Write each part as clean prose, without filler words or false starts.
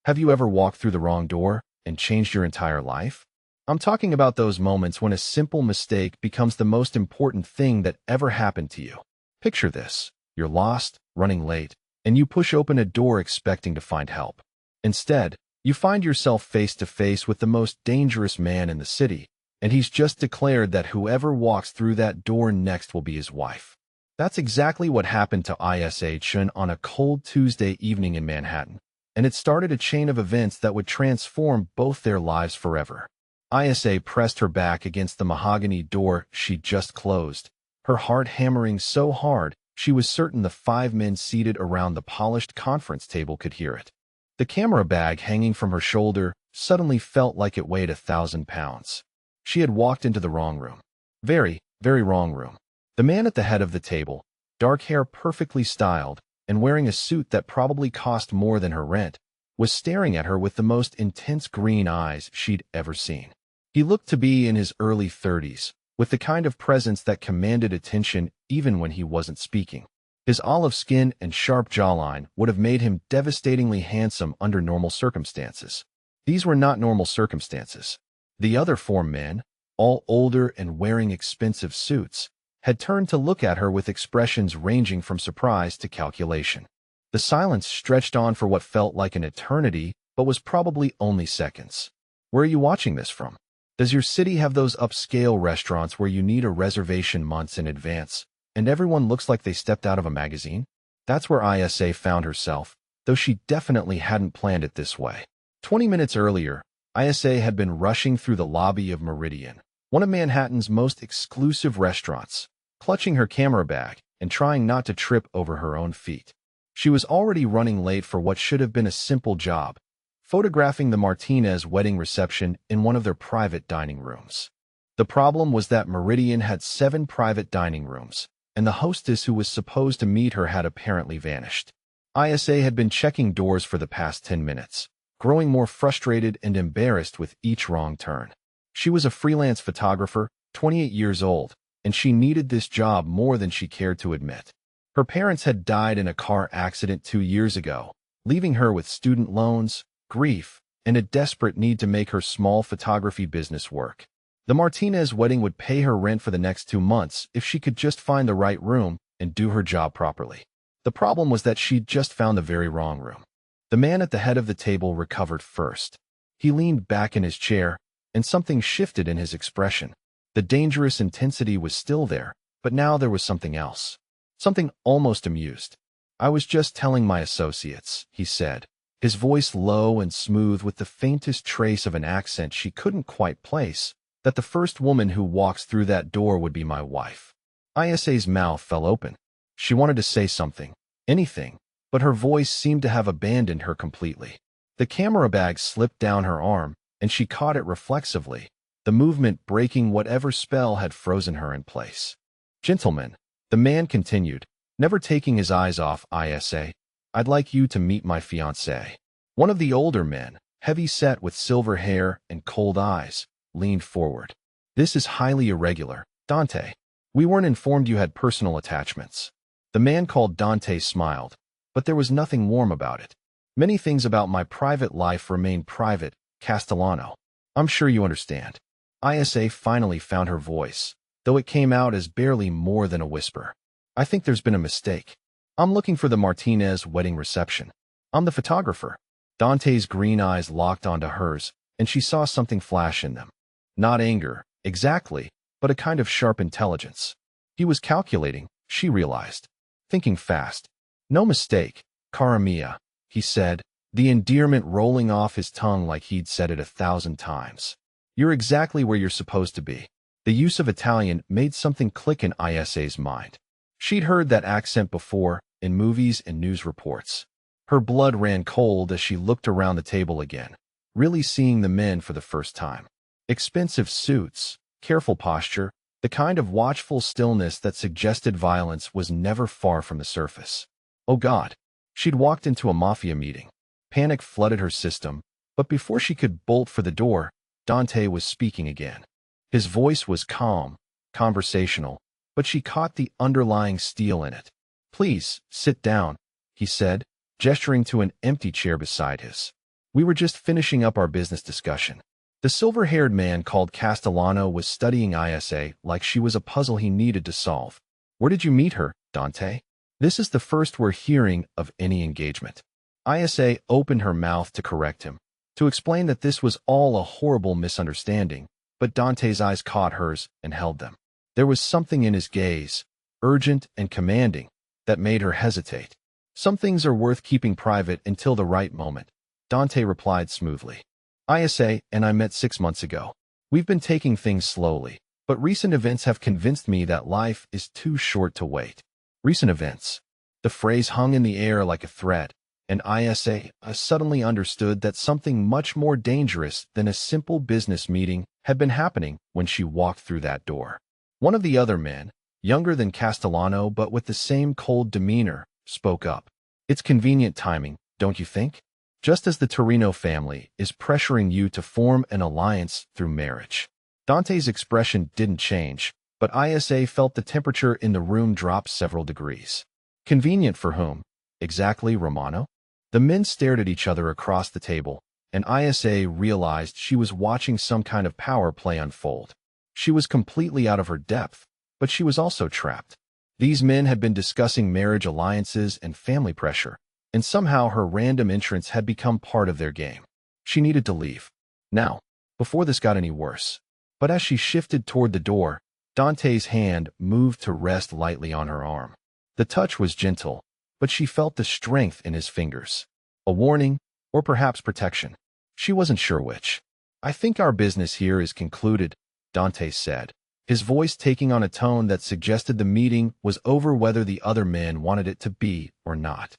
Have you ever walked through the wrong door and changed your entire life? I'm talking about those moments when a simple mistake becomes the most important thing that ever happened to you. Picture this. You're lost, running late, and you push open a door expecting to find help. Instead, you find yourself face to face with the most dangerous man in the city, and he's just declared that whoever walks through that door next will be his wife. That's exactly what happened to Ish on a cold Tuesday evening in Manhattan, and it started a chain of events that would transform both their lives forever. Isa pressed her back against the mahogany door she'd just closed, her heart hammering so hard she was certain the 5 men seated around the polished conference table could hear it. The camera bag hanging from her shoulder suddenly felt like it weighed 1,000 pounds. She had walked into the wrong room. Very, very wrong room. The man at the head of the table, dark hair perfectly styled, and wearing a suit that probably cost more than her rent, was staring at her with the most intense green eyes she'd ever seen. He looked to be in his early 30s, with the kind of presence that commanded attention even when he wasn't speaking. His olive skin and sharp jawline would have made him devastatingly handsome under normal circumstances. These were not normal circumstances. The other 4 men, all older and wearing expensive suits, had turned to look at her with expressions ranging from surprise to calculation. The silence stretched on for what felt like an eternity, but was probably only seconds. Where are you watching this from? Does your city have those upscale restaurants where you need a reservation months in advance, and everyone looks like they stepped out of a magazine? That's where Isa found herself, though she definitely hadn't planned it this way. 20 minutes earlier, Isa had been rushing through the lobby of Meridian, one of Manhattan's most exclusive restaurants, clutching her camera bag and trying not to trip over her own feet. She was already running late for what should have been a simple job, photographing the Martinez wedding reception in one of their private dining rooms. The problem was that Meridian had 7 private dining rooms, and the hostess who was supposed to meet her had apparently vanished. Isa had been checking doors for the past 10 minutes, growing more frustrated and embarrassed with each wrong turn. She was a freelance photographer, 28 years old, and she needed this job more than she cared to admit. Her parents had died in a car accident 2 years ago, leaving her with student loans, grief, and a desperate need to make her small photography business work. The Martinez wedding would pay her rent for the next 2 months if she could just find the right room and do her job properly. The problem was that she'd just found the very wrong room. The man at the head of the table recovered first. He leaned back in his chair, and something shifted in his expression. The dangerous intensity was still there, but now there was something else. Something almost amused. "I was just telling my associates," he said, his voice low and smooth with the faintest trace of an accent she couldn't quite place, "that the first woman who walks through that door would be my wife." Isa's mouth fell open. She wanted to say something, anything, but her voice seemed to have abandoned her completely. The camera bag slipped down her arm, and she caught it reflexively, the movement breaking whatever spell had frozen her in place. "Gentlemen," the man continued, never taking his eyes off Isa, "I'd like you to meet my fiancée." One of the older men, heavy-set with silver hair and cold eyes, leaned forward. "This is highly irregular, Dante. We weren't informed you had personal attachments." The man called Dante smiled, but there was nothing warm about it. "Many things about my private life remain private, Castellano. I'm sure you understand." Isa finally found her voice, though it came out as barely more than a whisper. "I think there's been a mistake. I'm looking for the Martinez wedding reception. I'm the photographer." Dante's green eyes locked onto hers, and she saw something flash in them. Not anger, exactly, but a kind of sharp intelligence. He was calculating, she realized. Thinking fast. "No mistake, cara mia," he said, the endearment rolling off his tongue like he'd said it 1,000 times. "You're exactly where you're supposed to be." The use of Italian made something click in Isa's mind. She'd heard that accent before, in movies and news reports. Her blood ran cold as she looked around the table again, really seeing the men for the first time. Expensive suits, careful posture, the kind of watchful stillness that suggested violence was never far from the surface. Oh God! She'd walked into a Mafia meeting. Panic flooded her system, but before she could bolt for the door, Dante was speaking again. His voice was calm, conversational, but she caught the underlying steel in it. "Please, sit down," he said, gesturing to an empty chair beside his. We were just finishing up our business discussion. The silver-haired man called Castellano was studying Isa like she was a puzzle he needed to solve. Where did you meet her, Dante? This is the first we're hearing of any engagement. Isa opened her mouth to correct him, to explain that this was all a horrible misunderstanding, but Dante's eyes caught hers and held them. There was something in his gaze, urgent and commanding, that made her hesitate. Some things are worth keeping private until the right moment, Dante replied smoothly. Isa and I met 6 months ago. We've been taking things slowly, but recent events have convinced me that life is too short to wait. Recent events. The phrase hung in the air like a threat, and Isa suddenly understood that something much more dangerous than a simple business meeting had been happening when she walked through that door. One of the other men, younger than Castellano but with the same cold demeanor, spoke up. It's convenient timing, don't you think? Just as the Torino family is pressuring you to form an alliance through marriage. Dante's expression didn't change, but Isa felt the temperature in the room drop several degrees. Convenient for whom? Exactly, Romano? The men stared at each other across the table, and Isa realized she was watching some kind of power play unfold. She was completely out of her depth, but she was also trapped. These men had been discussing marriage alliances and family pressure, and somehow her random entrance had become part of their game. She needed to leave. Now, before this got any worse. But as she shifted toward the door, Dante's hand moved to rest lightly on her arm. The touch was gentle, but she felt the strength in his fingers. A warning, or perhaps protection. She wasn't sure which. I think our business here is concluded, Dante said, his voice taking on a tone that suggested the meeting was over whether the other men wanted it to be or not.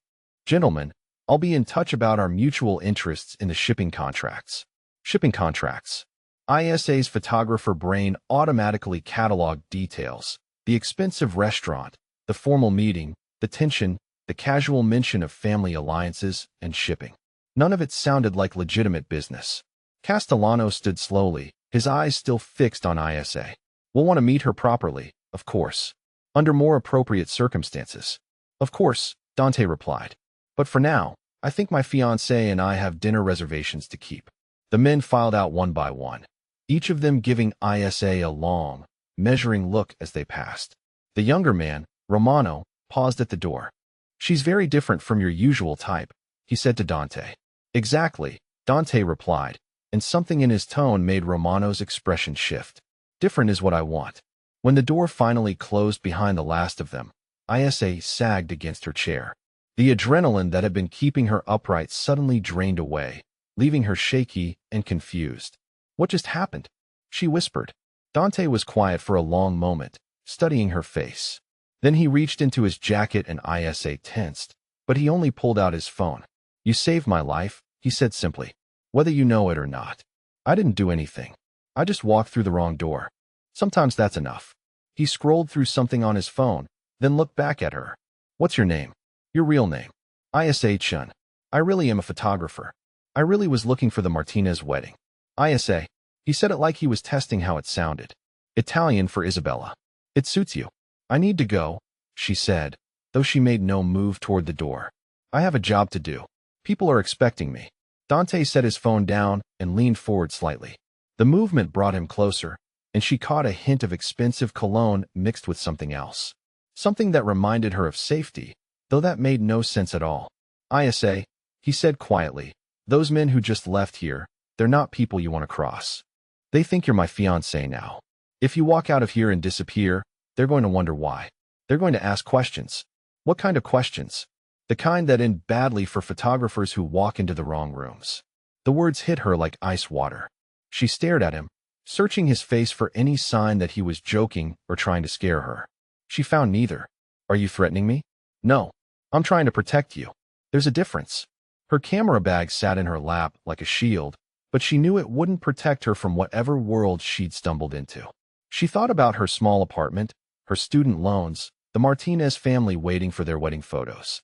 Gentlemen, I'll be in touch about our mutual interests in the shipping contracts. Shipping contracts. Isa's photographer brain automatically cataloged details. The expensive restaurant, the formal meeting, the tension, the casual mention of family alliances and shipping. None of it sounded like legitimate business. Castellano stood slowly, his eyes still fixed on Isa. We'll want to meet her properly, of course. Under more appropriate circumstances. Of course, Dante replied. But for now, I think my fiancé and I have dinner reservations to keep. The men filed out one by one, each of them giving Isa a long, measuring look as they passed. The younger man, Romano, paused at the door. She's very different from your usual type, he said to Dante. Exactly, Dante replied, and something in his tone made Romano's expression shift. Different is what I want. When the door finally closed behind the last of them, Isa sagged against her chair. The adrenaline that had been keeping her upright suddenly drained away, leaving her shaky and confused. What just happened? She whispered. Dante was quiet for a long moment, studying her face. Then he reached into his jacket and Isa tensed, but he only pulled out his phone. You saved my life, he said simply. Whether you know it or not. I didn't do anything. I just walked through the wrong door. Sometimes that's enough. He scrolled through something on his phone, then looked back at her. What's your name? Your real name. Isa Chun. I really am a photographer. I really was looking for the Martinez wedding. Isa. He said it like he was testing how it sounded. Italian for Isabella. It suits you. I need to go, she said, though she made no move toward the door. I have a job to do. People are expecting me. Dante set his phone down and leaned forward slightly. The movement brought him closer, and she caught a hint of expensive cologne mixed with something else. Something that reminded her of safety, though that made no sense at all. Isa, he said quietly, those men who just left here, they're not people you want to cross. They think you're my fiancé now. If you walk out of here and disappear, they're going to wonder why. They're going to ask questions. What kind of questions? The kind that end badly for photographers who walk into the wrong rooms. The words hit her like ice water. She stared at him, searching his face for any sign that he was joking or trying to scare her. She found neither. Are you threatening me? No. I'm trying to protect you. There's a difference. Her camera bag sat in her lap like a shield, but she knew it wouldn't protect her from whatever world she'd stumbled into. She thought about her small apartment, her student loans, the Martinez family waiting for their wedding photos.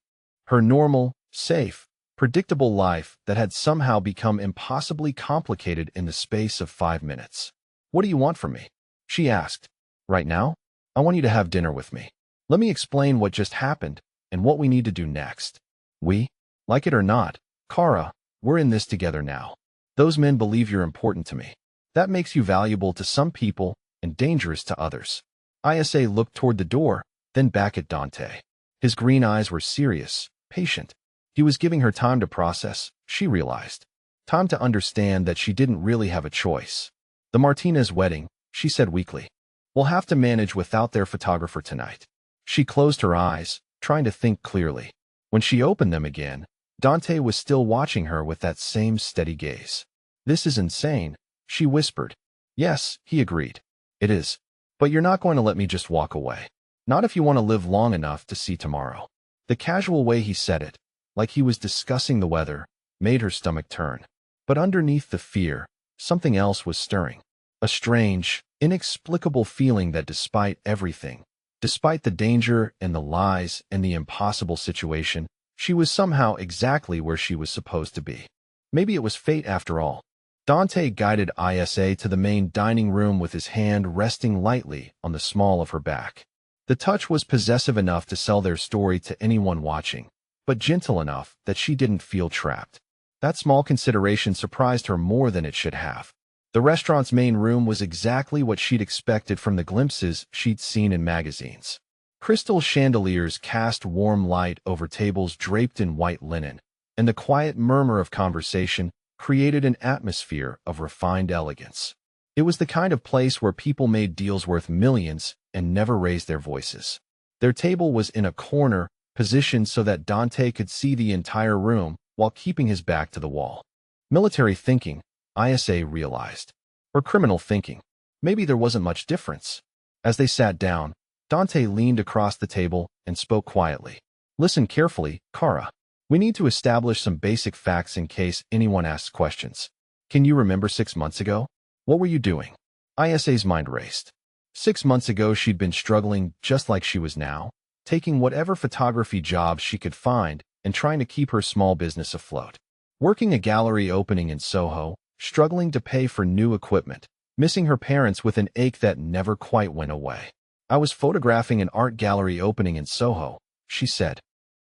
Her normal, safe, predictable life that had somehow become impossibly complicated in the space of 5 minutes. What do you want from me? She asked. Right now? I want you to have dinner with me. Let me explain what just happened and what we need to do next. We, like it or not, Kara, We're in this together now. Those men believe you're important to me. That makes you valuable to some people and dangerous to others. Isa looked toward the door, then back at Dante. His green eyes were serious, patient. He was giving her time to process, she realized. Time to understand that she didn't really have a choice. The Martinez wedding, she said weakly. We'll have to manage without their photographer tonight. She closed her eyes, trying to think clearly. When she opened them again, Dante was still watching her with that same steady gaze. This is insane, she whispered. Yes, he agreed. It is. But you're not going to let me just walk away. Not if you want to live long enough to see tomorrow. The casual way he said it, like he was discussing the weather, made her stomach turn. But underneath the fear, something else was stirring. A strange, inexplicable feeling that despite everything, despite the danger and the lies and the impossible situation, she was somehow exactly where she was supposed to be. Maybe it was fate after all. Dante guided Isa to the main dining room with his hand resting lightly on the small of her back. The touch was possessive enough to sell their story to anyone watching, but gentle enough that she didn't feel trapped. That small consideration surprised her more than it should have. The restaurant's main room was exactly what she'd expected from the glimpses she'd seen in magazines. Crystal chandeliers cast warm light over tables draped in white linen, and the quiet murmur of conversation created an atmosphere of refined elegance. It was the kind of place where people made deals worth millions and never raised their voices. Their table was in a corner, positioned so that Dante could see the entire room while keeping his back to the wall. Military thinking, Isa realized. Or criminal thinking. Maybe there wasn't much difference. As they sat down, Dante leaned across the table and spoke quietly. Listen carefully, Kara. We need to establish some basic facts in case anyone asks questions. Can you remember 6 months ago? What were you doing? Isa's mind raced. 6 months ago she'd been struggling just like she was now, taking whatever photography job she could find and trying to keep her small business afloat. Working a gallery opening in Soho, struggling to pay for new equipment, missing her parents with an ache that never quite went away. I was photographing an art gallery opening in Soho, she said.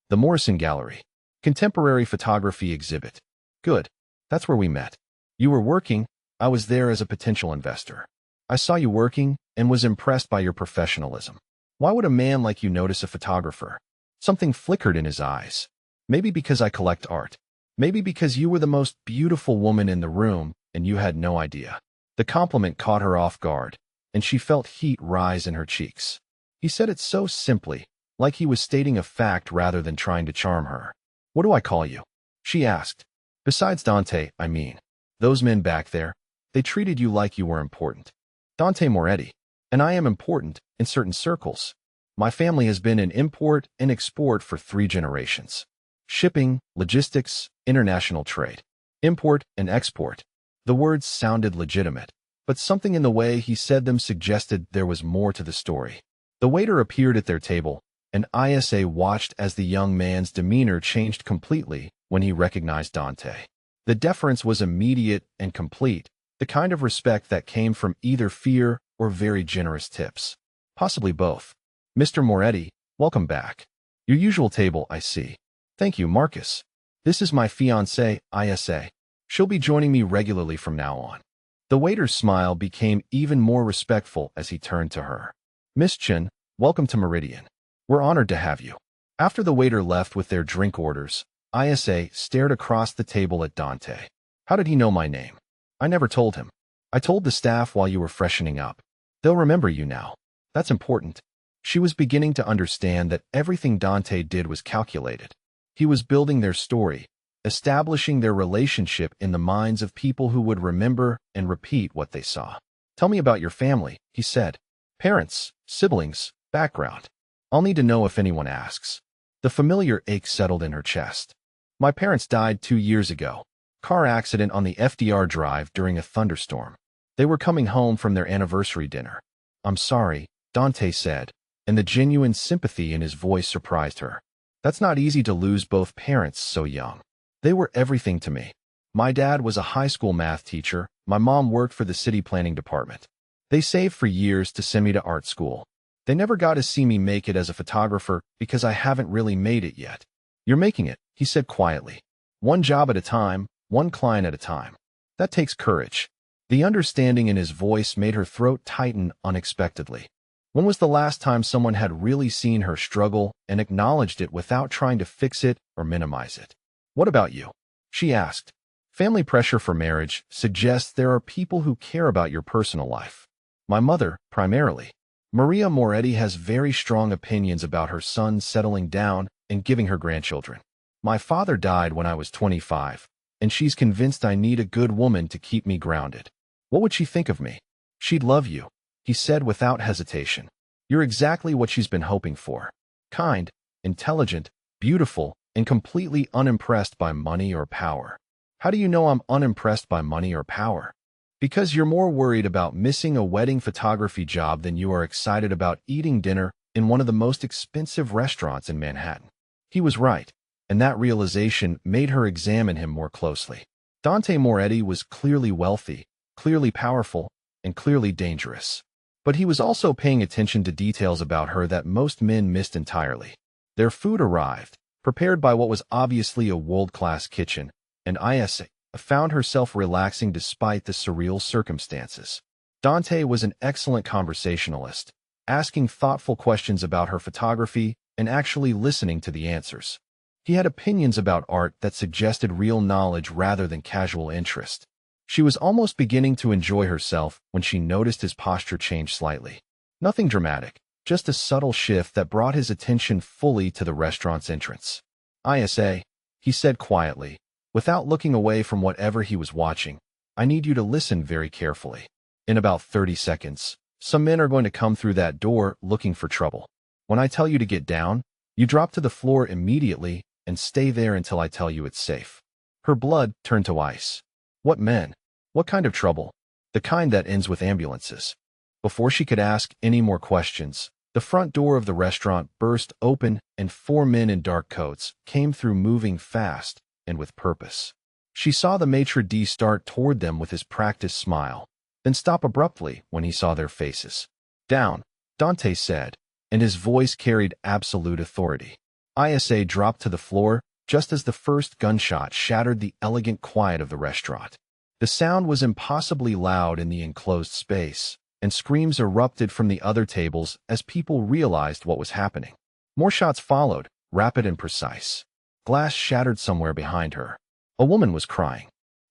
The Morrison Gallery. Contemporary photography exhibit. Good. That's where we met. You were working, I was there as a potential investor. I saw you working and was impressed by your professionalism. Why would a man like you notice a photographer? Something flickered in his eyes. Maybe because I collect art. Maybe because you were the most beautiful woman in the room and you had no idea. The compliment caught her off guard, and she felt heat rise in her cheeks. He said it so simply, like he was stating a fact rather than trying to charm her. What do I call you? She asked. Besides Dante, I mean. Those men back there, they treated you like you were important. Dante Moretti. And I am important in certain circles. My family has been in import and export for 3 generations. Shipping, logistics, international trade. Import and export. The words sounded legitimate, but something in the way he said them suggested there was more to the story. The waiter appeared at their table, and Isa watched as the young man's demeanor changed completely when he recognized Dante. The deference was immediate and complete, the kind of respect that came from either fear or very generous tips. Possibly both. Mr. Moretti, welcome back. Your usual table, I see. Thank you, Marcus. This is my fiancée, Isa. She'll be joining me regularly from now on. The waiter's smile became even more respectful as he turned to her. Miss Chen, welcome to Meridian. We're honored to have you. After the waiter left with their drink orders, Isa stared across the table at Dante. How did he know my name? I never told him. I told the staff while you were freshening up. They'll remember you now. That's important. She was beginning to understand that everything Dante did was calculated. He was building their story, establishing their relationship in the minds of people who would remember and repeat what they saw. Tell me about your family, he said. Parents, siblings, background. I'll need to know if anyone asks. The familiar ache settled in her chest. My parents died 2 years ago. Car accident on the FDR Drive during a thunderstorm. They were coming home from their anniversary dinner. I'm sorry, Dante said, and the genuine sympathy in his voice surprised her. That's not easy to lose both parents so young. They were everything to me. My dad was a high school math teacher. My mom worked for the city planning department. They saved for years to send me to art school. They never got to see me make it as a photographer because I haven't really made it yet. You're making it, he said quietly. One job at a time, one client at a time. That takes courage. The understanding in his voice made her throat tighten unexpectedly. When was the last time someone had really seen her struggle and acknowledged it without trying to fix it or minimize it? What about you? She asked. Family pressure for marriage suggests there are people who care about your personal life. My mother, primarily. Maria Moretti has very strong opinions about her son settling down and giving her grandchildren. My father died when I was 25, and she's convinced I need a good woman to keep me grounded. What would she think of me? She'd love you, he said without hesitation. You're exactly what she's been hoping for. Kind, intelligent, beautiful, and completely unimpressed by money or power. How do you know I'm unimpressed by money or power? Because you're more worried about missing a wedding photography job than you are excited about eating dinner in one of the most expensive restaurants in Manhattan. He was right, and that realization made her examine him more closely. Dante Moretti was clearly wealthy, clearly powerful, and clearly dangerous. But he was also paying attention to details about her that most men missed entirely. Their food arrived, prepared by what was obviously a world-class kitchen, and Isa found herself relaxing despite the surreal circumstances. Dante was an excellent conversationalist, asking thoughtful questions about her photography and actually listening to the answers. He had opinions about art that suggested real knowledge rather than casual interest. She was almost beginning to enjoy herself when she noticed his posture change slightly. Nothing dramatic, just a subtle shift that brought his attention fully to the restaurant's entrance. Isa, he said quietly, without looking away from whatever he was watching, I need you to listen very carefully. In about 30 seconds, some men are going to come through that door looking for trouble. When I tell you to get down, you drop to the floor immediately and stay there until I tell you it's safe. Her blood turned to ice. What men? What kind of trouble? The kind that ends with ambulances. Before she could ask any more questions, the front door of the restaurant burst open and 4 men in dark coats came through, moving fast and with purpose. She saw the maitre d' start toward them with his practiced smile, then stop abruptly when he saw their faces. Down, Dante said, and his voice carried absolute authority. Isa dropped to the floor just as the first gunshot shattered the elegant quiet of the restaurant. The sound was impossibly loud in the enclosed space, and screams erupted from the other tables as people realized what was happening. More shots followed, rapid and precise. Glass shattered somewhere behind her. A woman was crying.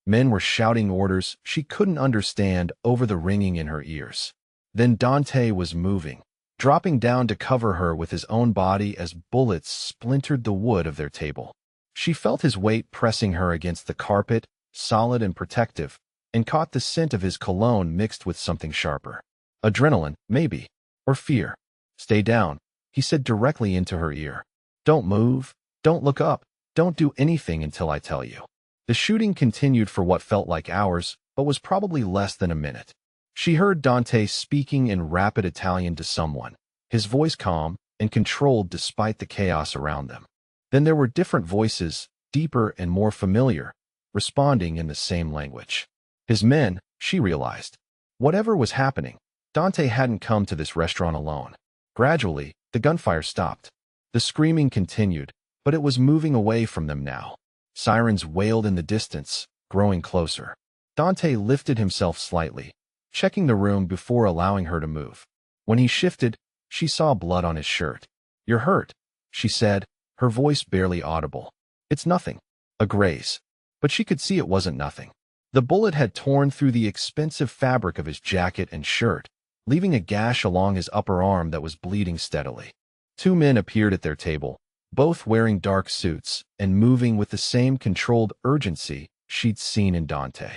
Men were shouting orders she couldn't understand over the ringing in her ears. Then Dante was moving, dropping down to cover her with his own body as bullets splintered the wood of their table. She felt his weight pressing her against the carpet, solid and protective, and caught the scent of his cologne mixed with something sharper. Adrenaline, maybe, or fear. Stay down, he said directly into her ear. Don't move, don't look up, don't do anything until I tell you. The shooting continued for what felt like hours, but was probably less than a minute. She heard Dante speaking in rapid Italian to someone, his voice calm and controlled despite the chaos around them. Then there were different voices, deeper and more familiar, responding in the same language. His men, she realized. Whatever was happening, Dante hadn't come to this restaurant alone. Gradually, the gunfire stopped. The screaming continued, but it was moving away from them now. Sirens wailed in the distance, growing closer. Dante lifted himself slightly, checking the room before allowing her to move. When he shifted, she saw blood on his shirt. You're hurt, she said, her voice barely audible. It's nothing. A graze. But she could see it wasn't nothing. The bullet had torn through the expensive fabric of his jacket and shirt, leaving a gash along his upper arm that was bleeding steadily. 2 men appeared at their table, both wearing dark suits and moving with the same controlled urgency she'd seen in Dante.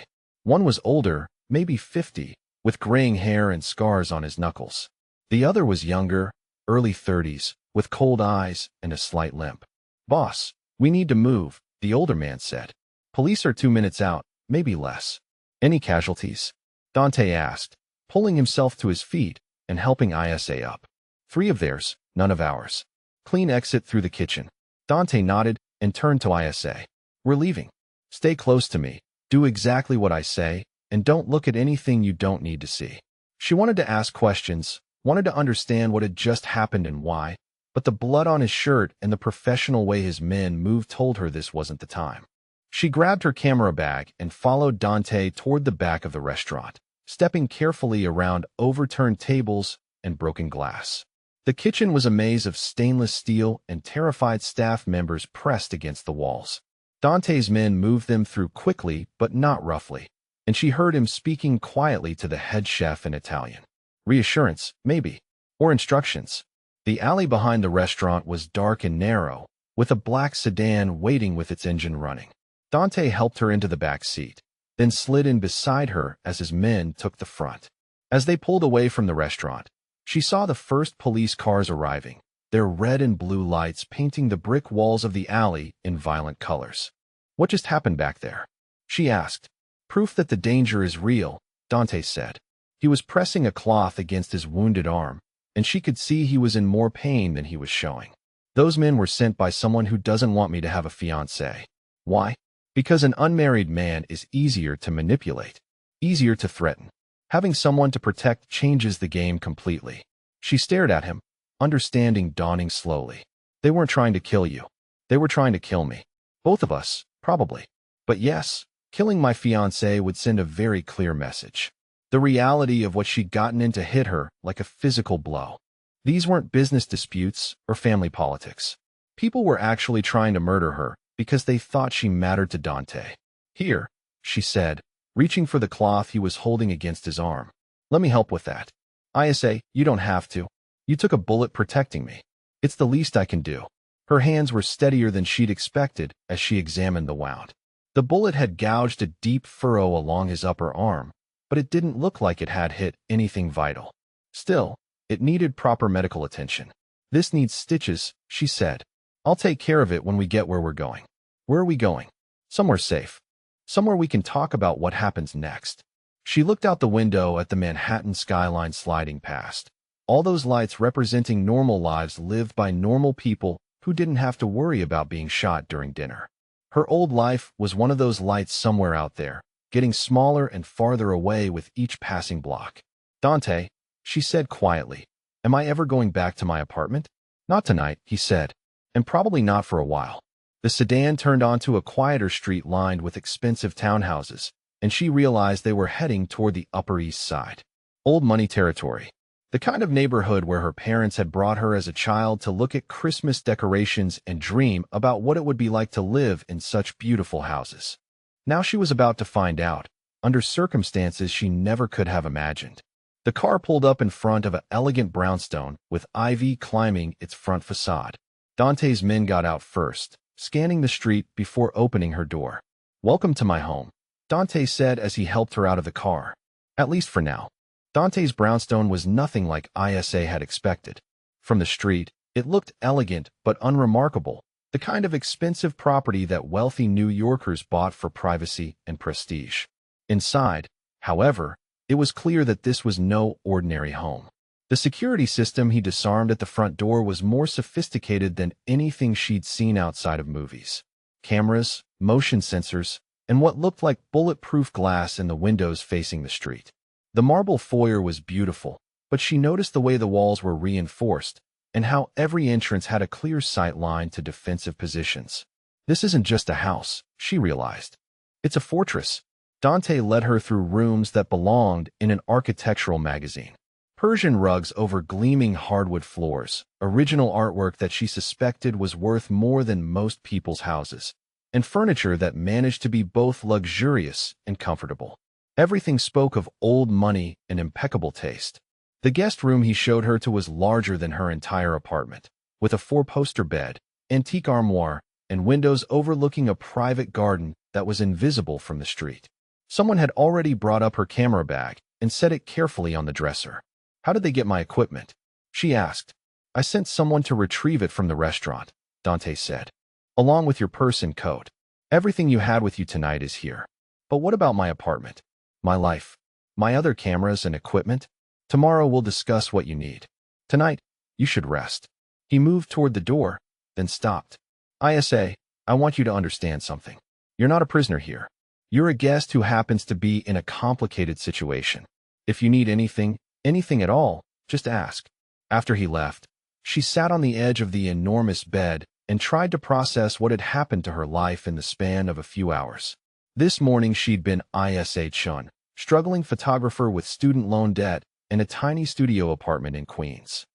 One was older, maybe 50, with graying hair and scars on his knuckles. The other was younger, early 30s, with cold eyes and a slight limp. Boss, we need to move, the older man said. Police are 2 minutes out, maybe less. Any casualties? Dante asked, pulling himself to his feet and helping Isa up. 3 of theirs, none of ours. Clean exit through the kitchen. Dante nodded and turned to Isa. We're leaving. Stay close to me, do exactly what I say, and don't look at anything you don't need to see. She wanted to ask questions, wanted to understand what had just happened and why, but the blood on his shirt and the professional way his men moved told her this wasn't the time. She grabbed her camera bag and followed Dante toward the back of the restaurant, stepping carefully around overturned tables and broken glass. The kitchen was a maze of stainless steel, and terrified staff members pressed against the walls. Dante's men moved them through quickly but not roughly, and she heard him speaking quietly to the head chef in Italian. Reassurance, maybe, or instructions. The alley behind the restaurant was dark and narrow, with a black sedan waiting with its engine running. Dante helped her into the back seat, then slid in beside her as his men took the front. As they pulled away from the restaurant, she saw the first police cars arriving, their red and blue lights painting the brick walls of the alley in violent colors. "What just happened back there?" she asked. "Proof that the danger is real," Dante said. He was pressing a cloth against his wounded arm, and she could see he was in more pain than he was showing. "Those men were sent by someone who doesn't want me to have a fiancé. Why? Because an unmarried man is easier to manipulate, easier to threaten. Having someone to protect changes the game completely." She stared at him, understanding dawning slowly. "They weren't trying to kill you. They were trying to kill me. Both of us, probably. But yes, killing my fiancé would send a very clear message." The reality of what she'd gotten into hit her like a physical blow. These weren't business disputes or family politics. People were actually trying to murder her because they thought she mattered to Dante. "Here," she said, reaching for the cloth he was holding against his arm. "Let me help with that." "Isa, you don't have to. You took a bullet protecting me. It's the least I can do." Her hands were steadier than she'd expected as she examined the wound. The bullet had gouged a deep furrow along his upper arm, but it didn't look like it had hit anything vital. Still, it needed proper medical attention. "This needs stitches," she said. "I'll take care of it when we get where we're going." "Where are we going?" "Somewhere safe. Somewhere we can talk about what happens next." She looked out the window at the Manhattan skyline sliding past. All those lights representing normal lives lived by normal people who didn't have to worry about being shot during dinner. Her old life was one of those lights somewhere out there, getting smaller and farther away with each passing block. "Dante," she said quietly, "am I ever going back to my apartment?" "Not tonight," he said, "and probably not for a while." The sedan turned onto a quieter street lined with expensive townhouses, and she realized they were heading toward the Upper East Side. Old money territory. The kind of neighborhood where her parents had brought her as a child to look at Christmas decorations and dream about what it would be like to live in such beautiful houses. Now she was about to find out, under circumstances she never could have imagined. The car pulled up in front of an elegant brownstone with ivy climbing its front facade. Dante's men got out first, scanning the street before opening her door. "Welcome to my home," Dante said as he helped her out of the car. "At least for now." Dante's brownstone was nothing like Isa had expected. From the street, it looked elegant but unremarkable, the kind of expensive property that wealthy New Yorkers bought for privacy and prestige. Inside, however, it was clear that this was no ordinary home. The security system he disarmed at the front door was more sophisticated than anything she'd seen outside of movies. Cameras, motion sensors, and what looked like bulletproof glass in the windows facing the street. The marble foyer was beautiful, but she noticed the way the walls were reinforced and how every entrance had a clear sight line to defensive positions. This isn't just a house, she realized. It's a fortress. Dante led her through rooms that belonged in an architectural magazine. Persian rugs over gleaming hardwood floors, original artwork that she suspected was worth more than most people's houses, and furniture that managed to be both luxurious and comfortable. Everything spoke of old money and impeccable taste. The guest room he showed her to was larger than her entire apartment, with a four-poster bed, antique armoire, and windows overlooking a private garden that was invisible from the street. Someone had already brought up her camera bag and set it carefully on the dresser. "How did they get my equipment?" she asked. "I sent someone to retrieve it from the restaurant," Dante said, "along with your purse and coat. Everything you had with you tonight is here. But what about my apartment? My life? My other cameras and equipment? Tomorrow we'll discuss what you need. Tonight, you should rest." He moved toward the door, then stopped. "Isa, I want you to understand something. You're not a prisoner here. You're a guest who happens to be in a complicated situation. If you need anything at all, just ask." After he left, she sat on the edge of the enormous bed, and tried to process what had happened to her life in the span of a few hours. This morning she'd been Isa Chun, struggling photographer with student loan debt and a tiny studio apartment in Queens.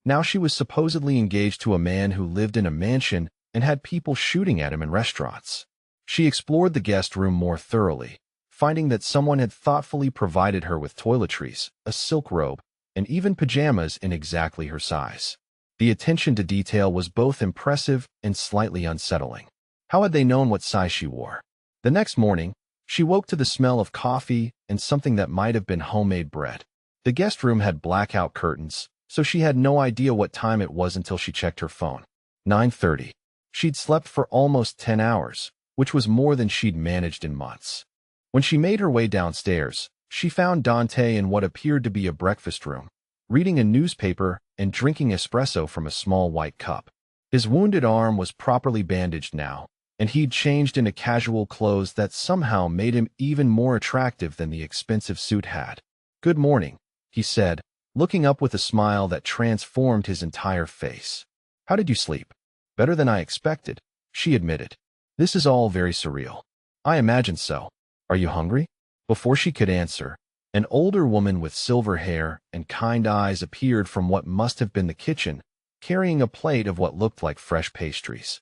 Now she was supposedly engaged to a man who lived in a mansion and had people shooting at him in restaurants. She explored the guest room more thoroughly, finding that someone had thoughtfully provided her with toiletries, a silk robe, and even pajamas in exactly her size. The attention to detail was both impressive and slightly unsettling. How had they known what size she wore? The next morning, she woke to the smell of coffee and something that might have been homemade bread. The guest room had blackout curtains, so she had no idea what time it was until she checked her phone. 9:30. She'd slept for almost 10 hours, which was more than she'd managed in months. When she made her way downstairs, she found Dante in what appeared to be a breakfast room, reading a newspaper and drinking espresso from a small white cup. His wounded arm was properly bandaged now, and he'd changed into casual clothes that somehow made him even more attractive than the expensive suit had. "Good morning," he said, looking up with a smile that transformed his entire face. "How did you sleep?" "Better than I expected," she admitted. "This is all very surreal." "I imagine so. Are you hungry?" Before she could answer, an older woman with silver hair and kind eyes appeared from what must have been the kitchen, carrying a plate of what looked like fresh pastries.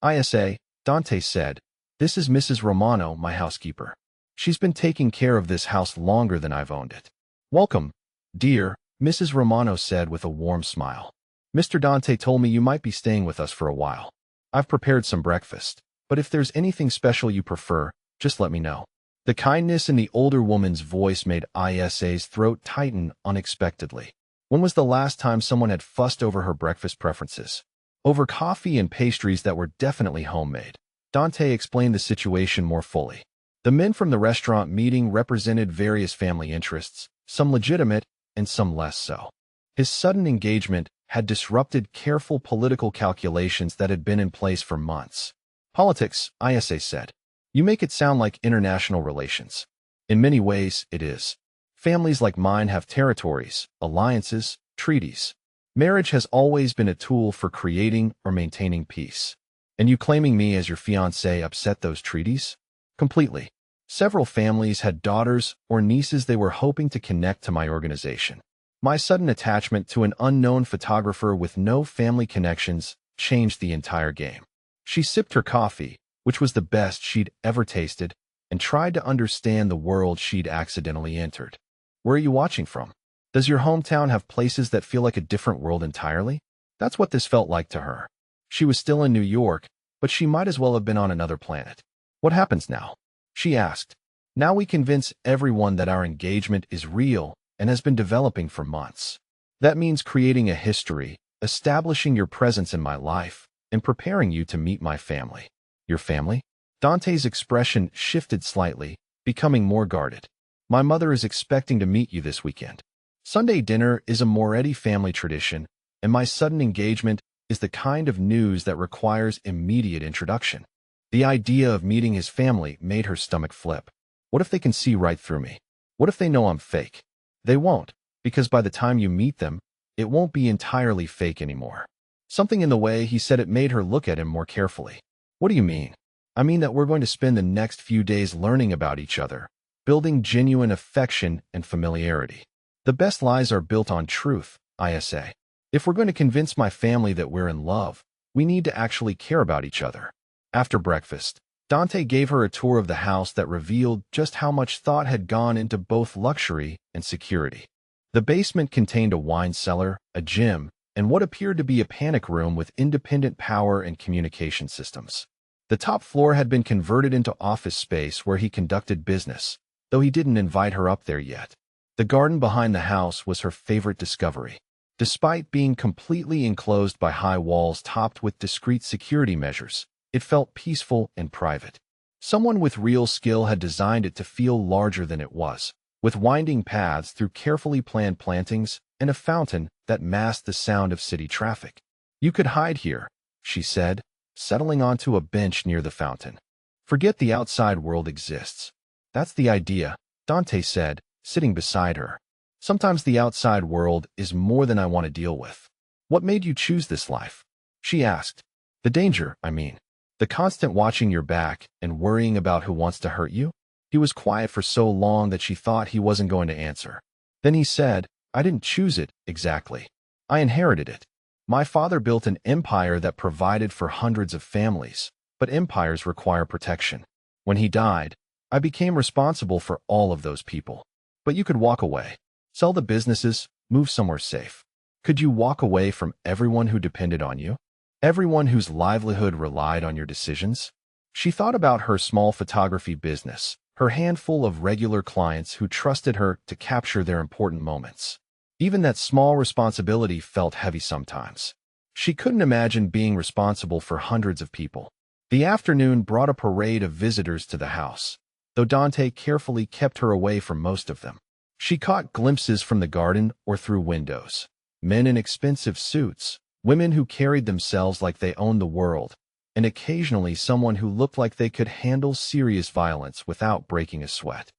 "Isa," Dante said, "this is Mrs. Romano, my housekeeper. She's been taking care of this house longer than I've owned it." "Welcome, dear," Mrs. Romano said with a warm smile. "Mr. Dante told me you might be staying with us for a while. I've prepared some breakfast, but if there's anything special you prefer, just let me know." The kindness in the older woman's voice made Isa's throat tighten unexpectedly. When was the last time someone had fussed over her breakfast preferences? Over coffee and pastries that were definitely homemade. Dante explained the situation more fully. The men from the restaurant meeting represented various family interests, some legitimate and some less so. His sudden engagement had disrupted careful political calculations that had been in place for months. "Politics," Isa said. "You make it sound like international relations. In many ways, it is. Families like mine have territories, alliances, treaties. Marriage has always been a tool for creating or maintaining peace. And you claiming me as your fiancé upset those treaties?" "Completely. Several families had daughters or nieces they were hoping to connect to my organization. My sudden attachment to an unknown photographer with no family connections changed the entire game." She sipped her coffee, which was the best she'd ever tasted, and tried to understand the world she'd accidentally entered. "Where are you watching from? Does your hometown have places that feel like a different world entirely?" That's what this felt like to her. She was still in New York, but she might as well have been on another planet. "What happens now?" she asked. "Now we convince everyone that our engagement is real and has been developing for months. That means creating a history, establishing your presence in my life, and preparing you to meet my family." "Your family?" Dante's expression shifted slightly, becoming more guarded. "My mother is expecting to meet you this weekend. Sunday dinner is a Moretti family tradition, and my sudden engagement is the kind of news that requires immediate introduction." The idea of meeting his family made her stomach flip. What if they can see right through me? What if they know I'm fake? They won't, because by the time you meet them, it won't be entirely fake anymore. Something in the way he said it made her look at him more carefully. "What do you mean?" "I mean that we're going to spend the next few days learning about each other, building genuine affection and familiarity. The best lies are built on truth," Isa. "If we're going to convince my family that we're in love, we need to actually care about each other." After breakfast, Dante gave her a tour of the house that revealed just how much thought had gone into both luxury and security. The basement contained a wine cellar, a gym, and what appeared to be a panic room with independent power and communication systems. The top floor had been converted into office space where he conducted business, though he didn't invite her up there yet. The garden behind the house was her favorite discovery. Despite being completely enclosed by high walls topped with discreet security measures, it felt peaceful and private. Someone with real skill had designed it to feel larger than it was, with winding paths through carefully planned plantings and a fountain that masked the sound of city traffic. "You could hide here," she said, settling onto a bench near the fountain. "Forget the outside world exists." "That's the idea," Dante said, sitting beside her. "Sometimes the outside world is more than I want to deal with." "What made you choose this life?" she asked. The danger, I mean. The constant watching your back and worrying about who wants to hurt you? He was quiet for so long that she thought he wasn't going to answer. Then he said, I didn't choose it, exactly. I inherited it. My father built an empire that provided for hundreds of families, but empires require protection. When he died, I became responsible for all of those people. But you could walk away, sell the businesses, move somewhere safe. Could you walk away from everyone who depended on you? Everyone whose livelihood relied on your decisions? She thought about her small photography business, her handful of regular clients who trusted her to capture their important moments. Even that small responsibility felt heavy sometimes. She couldn't imagine being responsible for hundreds of people. The afternoon brought a parade of visitors to the house, though Dante carefully kept her away from most of them. She caught glimpses from the garden or through windows. Men in expensive suits, women who carried themselves like they owned the world, and occasionally someone who looked like they could handle serious violence without breaking a sweat.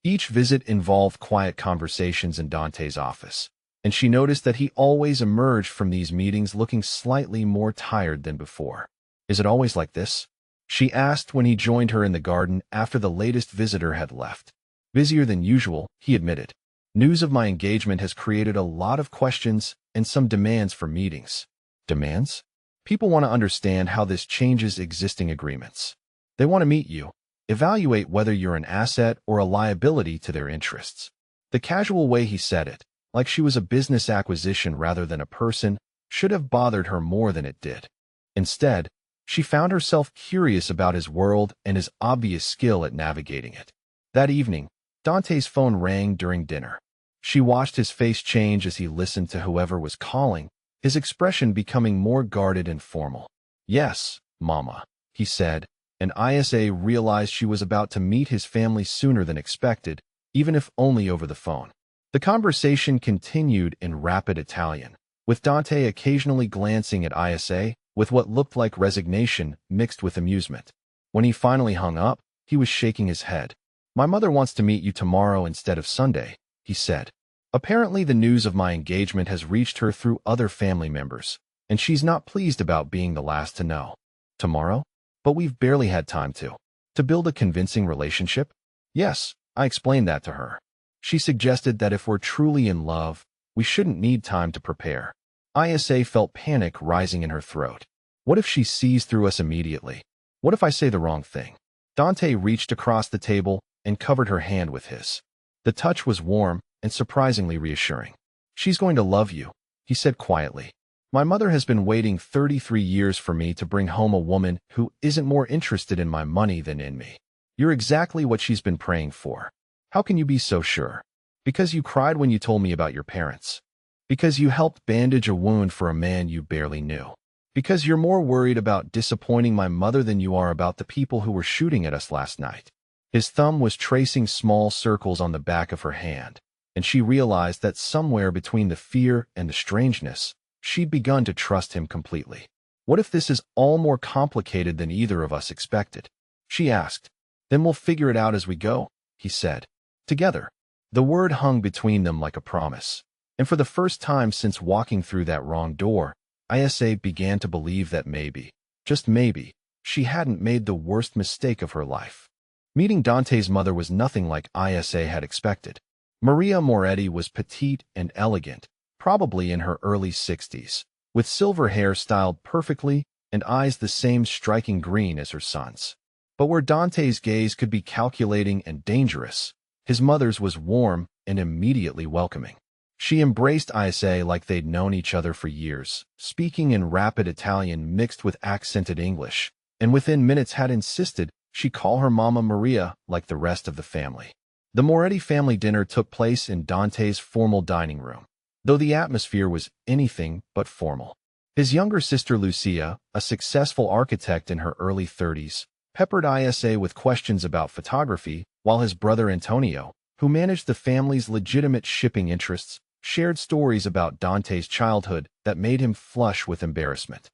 Each visit involved quiet conversations in Dante's office, and she noticed that he always emerged from these meetings looking slightly more tired than before. Is it always like this? She asked when he joined her in the garden after the latest visitor had left. Busier than usual, he admitted. News of my engagement has created a lot of questions and some demands for meetings. Demands? People want to understand how this changes existing agreements. They want to meet you, evaluate whether you're an asset or a liability to their interests. The casual way he said it, like she was a business acquisition rather than a person, should have bothered her more than it did. Instead, she found herself curious about his world and his obvious skill at navigating it. That evening, Dante's phone rang during dinner. She watched his face change as he listened to whoever was calling, his expression becoming more guarded and formal. Yes, Mama, he said, and Isa realized she was about to meet his family sooner than expected, even if only over the phone. The conversation continued in rapid Italian, with Dante occasionally glancing at Isa with what looked like resignation mixed with amusement. When he finally hung up, he was shaking his head. My mother wants to meet you tomorrow instead of Sunday, he said. Apparently the news of my engagement has reached her through other family members, and she's not pleased about being the last to know. Tomorrow? But we've barely had time to build a convincing relationship? Yes, I explained that to her. She suggested that if we're truly in love, we shouldn't need time to prepare. Isa felt panic rising in her throat. What if she sees through us immediately? What if I say the wrong thing? Dante reached across the table and covered her hand with his. The touch was warm and surprisingly reassuring. She's going to love you, he said quietly. My mother has been waiting 33 years for me to bring home a woman who isn't more interested in my money than in me. You're exactly what she's been praying for. How can you be so sure? Because you cried when you told me about your parents. Because you helped bandage a wound for a man you barely knew. Because you're more worried about disappointing my mother than you are about the people who were shooting at us last night. His thumb was tracing small circles on the back of her hand, and she realized that somewhere between the fear and the strangeness, she'd begun to trust him completely. What if this is all more complicated than either of us expected? She asked. Then we'll figure it out as we go, he said. Together. The word hung between them like a promise. And for the first time since walking through that wrong door, Isa began to believe that maybe, just maybe, she hadn't made the worst mistake of her life. Meeting Dante's mother was nothing like Isa had expected. Maria Moretti was petite and elegant, probably in her early 60s, with silver hair styled perfectly and eyes the same striking green as her son's. But where Dante's gaze could be calculating and dangerous, his mother's was warm and immediately welcoming. She embraced Isa like they'd known each other for years, speaking in rapid Italian mixed with accented English, and within minutes had insisted she call her Mama Maria like the rest of the family. The Moretti family dinner took place in Dante's formal dining room, though the atmosphere was anything but formal. His younger sister Lucia, a successful architect in her early 30s, peppered Isa with questions about photography, while his brother Antonio, who managed the family's legitimate shipping interests, shared stories about Dante's childhood that made him flush with embarrassment.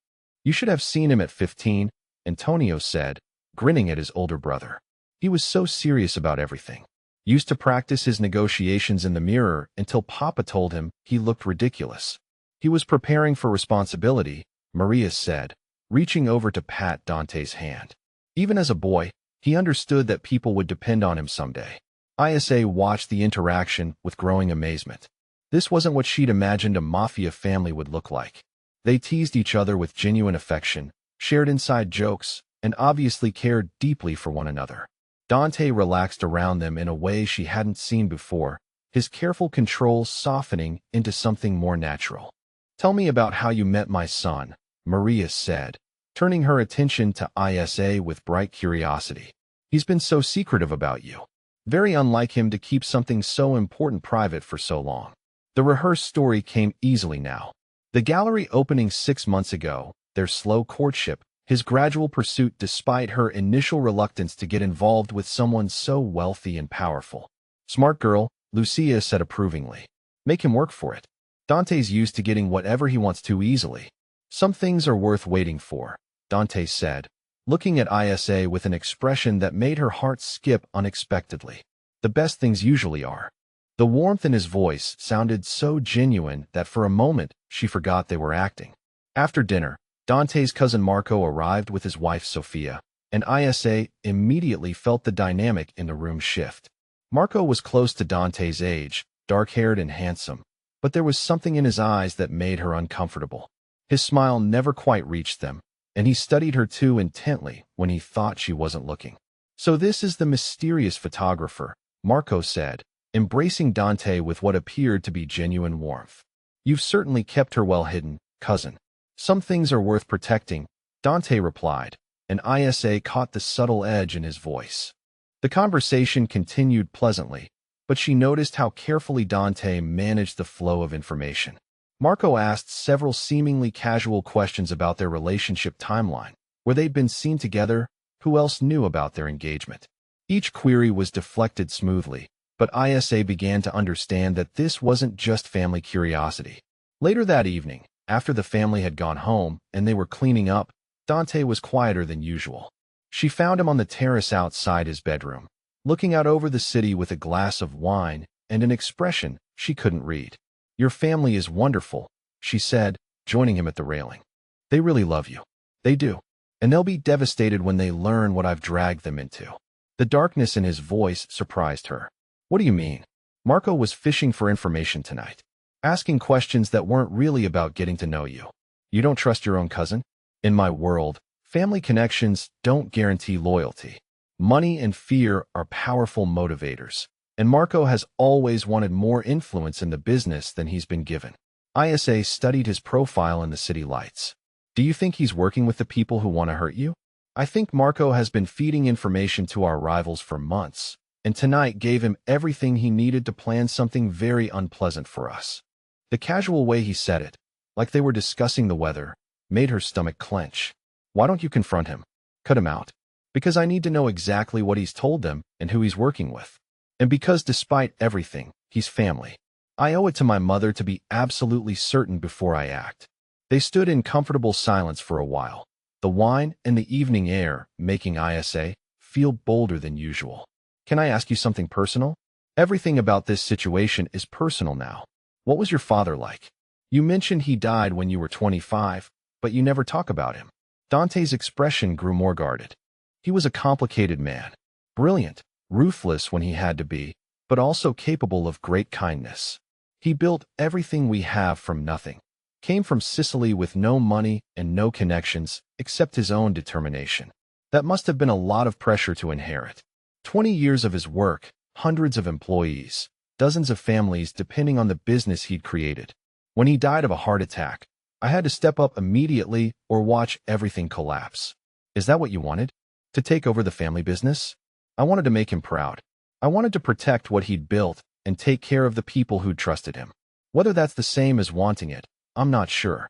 You should have seen him at 15, Antonio said, grinning at his older brother. He was so serious about everything. Used to practice his negotiations in the mirror until Papa told him he looked ridiculous. He was preparing for responsibility, Maria said, reaching over to pat Dante's hand. Even as a boy, he understood that people would depend on him someday. Isa watched the interaction with growing amazement. This wasn't what she'd imagined a Mafia family would look like. They teased each other with genuine affection, shared inside jokes, and obviously cared deeply for one another. Dante relaxed around them in a way she hadn't seen before, his careful control softening into something more natural. "Tell me about how you met my son," Maria said, turning her attention to Isa with bright curiosity. "He's been so secretive about you. Very unlike him to keep something so important private for so long." The rehearsed story came easily now. The gallery opening 6 months ago, their slow courtship, his gradual pursuit despite her initial reluctance to get involved with someone so wealthy and powerful. "Smart girl," Lucia said approvingly. "Make him work for it. Dante's used to getting whatever he wants too easily." "Some things are worth waiting for," Dante said, looking at Isa with an expression that made her heart skip unexpectedly. "The best things usually are." The warmth in his voice sounded so genuine that for a moment she forgot they were acting. After dinner, Dante's cousin Marco arrived with his wife Sofia, and Isa immediately felt the dynamic in the room shift. Marco was close to Dante's age, dark-haired and handsome, but there was something in his eyes that made her uncomfortable. His smile never quite reached them, and he studied her too intently when he thought she wasn't looking. "So this is the mysterious photographer," Marco said, embracing Dante with what appeared to be genuine warmth. "You've certainly kept her well hidden, cousin." "Some things are worth protecting," Dante replied, and Isa caught the subtle edge in his voice. The conversation continued pleasantly, but she noticed how carefully Dante managed the flow of information. Marco asked several seemingly casual questions about their relationship timeline, where they'd been seen together, who else knew about their engagement. Each query was deflected smoothly, but Isa began to understand that this wasn't just family curiosity. Later that evening, after the family had gone home and they were cleaning up, Dante was quieter than usual. She found him on the terrace outside his bedroom, looking out over the city with a glass of wine and an expression she couldn't read. "Your family is wonderful," she said, joining him at the railing. "They really love you. They do. And they'll be devastated when they learn what I've dragged them into." The darkness in his voice surprised her. "What do you mean?" Marco was fishing for information tonight, asking questions that weren't really about getting to know you. "You don't trust your own cousin?" "In my world, family connections don't guarantee loyalty. Money and fear are powerful motivators, and Marco has always wanted more influence in the business than he's been given." Isa studied his profile in the city lights. "Do you think he's working with the people who want to hurt you?" "I think Marco has been feeding information to our rivals for months, and tonight gave him everything he needed to plan something very unpleasant for us." The casual way he said it, like they were discussing the weather, made her stomach clench. "Why don't you confront him? Cut him out." "Because I need to know exactly what he's told them and who he's working with. And because despite everything, he's family. I owe it to my mother to be absolutely certain before I act." They stood in comfortable silence for a while, the wine and the evening air making Isa feel bolder than usual. "Can I ask you something personal?" "Everything about this situation is personal now. What was your father like? You mentioned he died when you were 25, but you never talk about him." Dante's expression grew more guarded. "He was a complicated man. Brilliant, ruthless when he had to be, but also capable of great kindness. He built everything we have from nothing. Came from Sicily with no money and no connections, except his own determination. That must have been a lot of pressure to inherit. 20 years of his work, hundreds of employees, dozens of families depending on the business he'd created. When he died of a heart attack, I had to step up immediately or watch everything collapse." "Is that what you wanted? To take over the family business?" "I wanted to make him proud. I wanted to protect what he'd built and take care of the people who'd trusted him. Whether that's the same as wanting it, I'm not sure."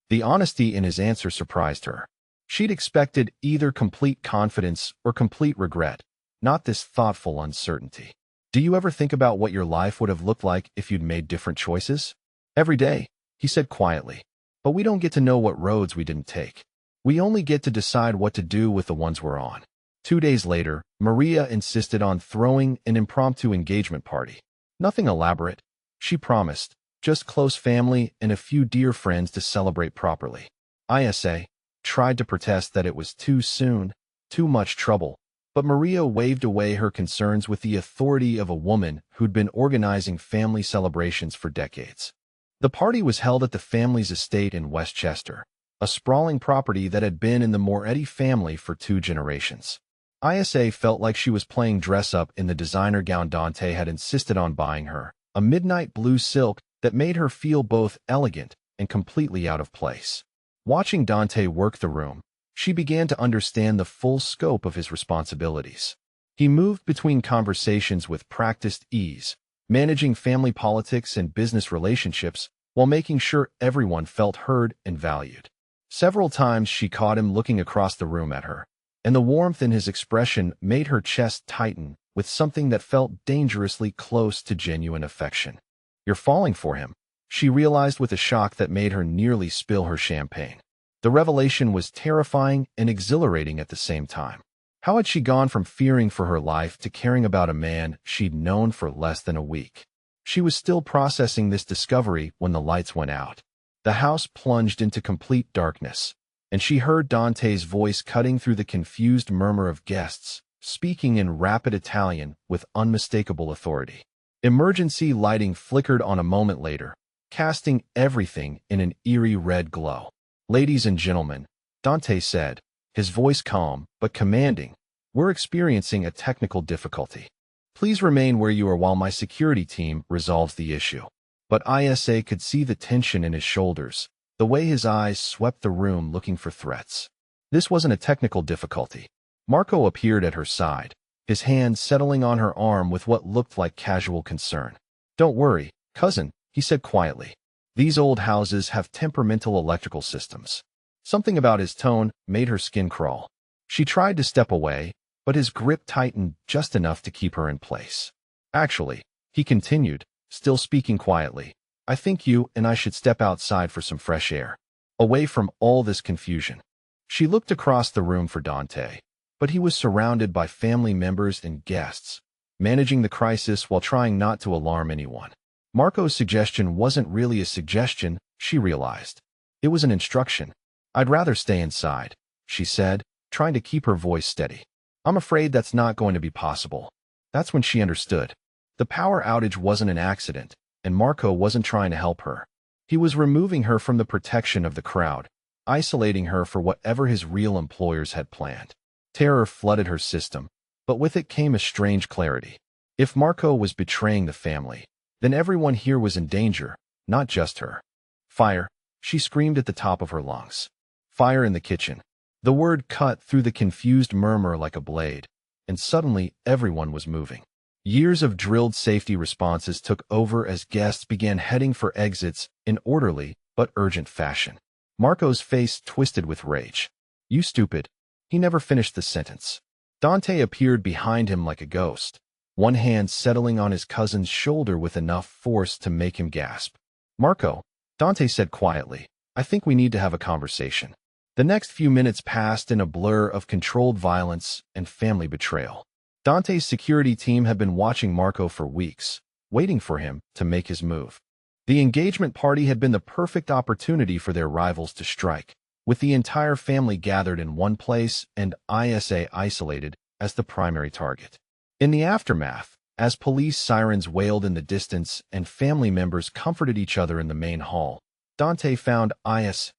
The honesty in his answer surprised her. She'd expected either complete confidence or complete regret, not this thoughtful uncertainty. "Do you ever think about what your life would have looked like if you'd made different choices?" "Every day," he said quietly. "But we don't get to know what roads we didn't take. We only get to decide what to do with the ones we're on." 2 days later, Maria insisted on throwing an impromptu engagement party. Nothing elaborate, she promised, just close family and a few dear friends to celebrate properly. Isa, tried to protest that it was too soon, too much trouble, but Maria waved away her concerns with the authority of a woman who'd been organizing family celebrations for decades. The party was held at the family's estate in Westchester, a sprawling property that had been in the Moretti family for 2 generations. Isa felt like she was playing dress-up in the designer gown Dante had insisted on buying her, a midnight blue silk that made her feel both elegant and completely out of place. Watching Dante work the room, she began to understand the full scope of his responsibilities. He moved between conversations with practiced ease, managing family politics and business relationships while making sure everyone felt heard and valued. Several times she caught him looking across the room at her, and the warmth in his expression made her chest tighten with something that felt dangerously close to genuine affection. "You're falling for him," she realized with a shock that made her nearly spill her champagne. The revelation was terrifying and exhilarating at the same time. How had she gone from fearing for her life to caring about a man she'd known for less than a week? She was still processing this discovery when the lights went out. The house plunged into complete darkness, and she heard Dante's voice cutting through the confused murmur of guests, speaking in rapid Italian with unmistakable authority. Emergency lighting flickered on a moment later, casting everything in an eerie red glow. "Ladies and gentlemen," Dante said, his voice calm but commanding, "we're experiencing a technical difficulty. Please remain where you are while my security team resolves the issue." But Isa could see the tension in his shoulders, the way his eyes swept the room looking for threats. This wasn't a technical difficulty. Marco appeared at her side, his hand settling on her arm with what looked like casual concern. "Don't worry, cousin," he said quietly. "These old houses have temperamental electrical systems." Something about his tone made her skin crawl. She tried to step away, but his grip tightened just enough to keep her in place. "Actually," he continued, still speaking quietly, "I think you and I should step outside for some fresh air, away from all this confusion." She looked across the room for Dante, but he was surrounded by family members and guests, managing the crisis while trying not to alarm anyone. Marco's suggestion wasn't really a suggestion, she realized. It was an instruction. "I'd rather stay inside," she said, trying to keep her voice steady. "I'm afraid that's not going to be possible." That's when she understood. The power outage wasn't an accident, and Marco wasn't trying to help her. He was removing her from the protection of the crowd, isolating her for whatever his real employers had planned. Terror flooded her system, but with it came a strange clarity. If Marco was betraying the family, then everyone here was in danger, not just her. "Fire!" she screamed at the top of her lungs. "Fire in the kitchen." The word cut through the confused murmur like a blade, and suddenly everyone was moving. Years of drilled safety responses took over as guests began heading for exits in orderly but urgent fashion. Marco's face twisted with rage. "You stupid." He never finished the sentence. Dante appeared behind him like a ghost, one hand settling on his cousin's shoulder with enough force to make him gasp. "Marco," Dante said quietly, "I think we need to have a conversation." The next few minutes passed in a blur of controlled violence and family betrayal. Dante's security team had been watching Marco for weeks, waiting for him to make his move. The engagement party had been the perfect opportunity for their rivals to strike, with the entire family gathered in one place and Isa isolated as the primary target. In the aftermath, as police sirens wailed in the distance and family members comforted each other in the main hall, Dante found Isa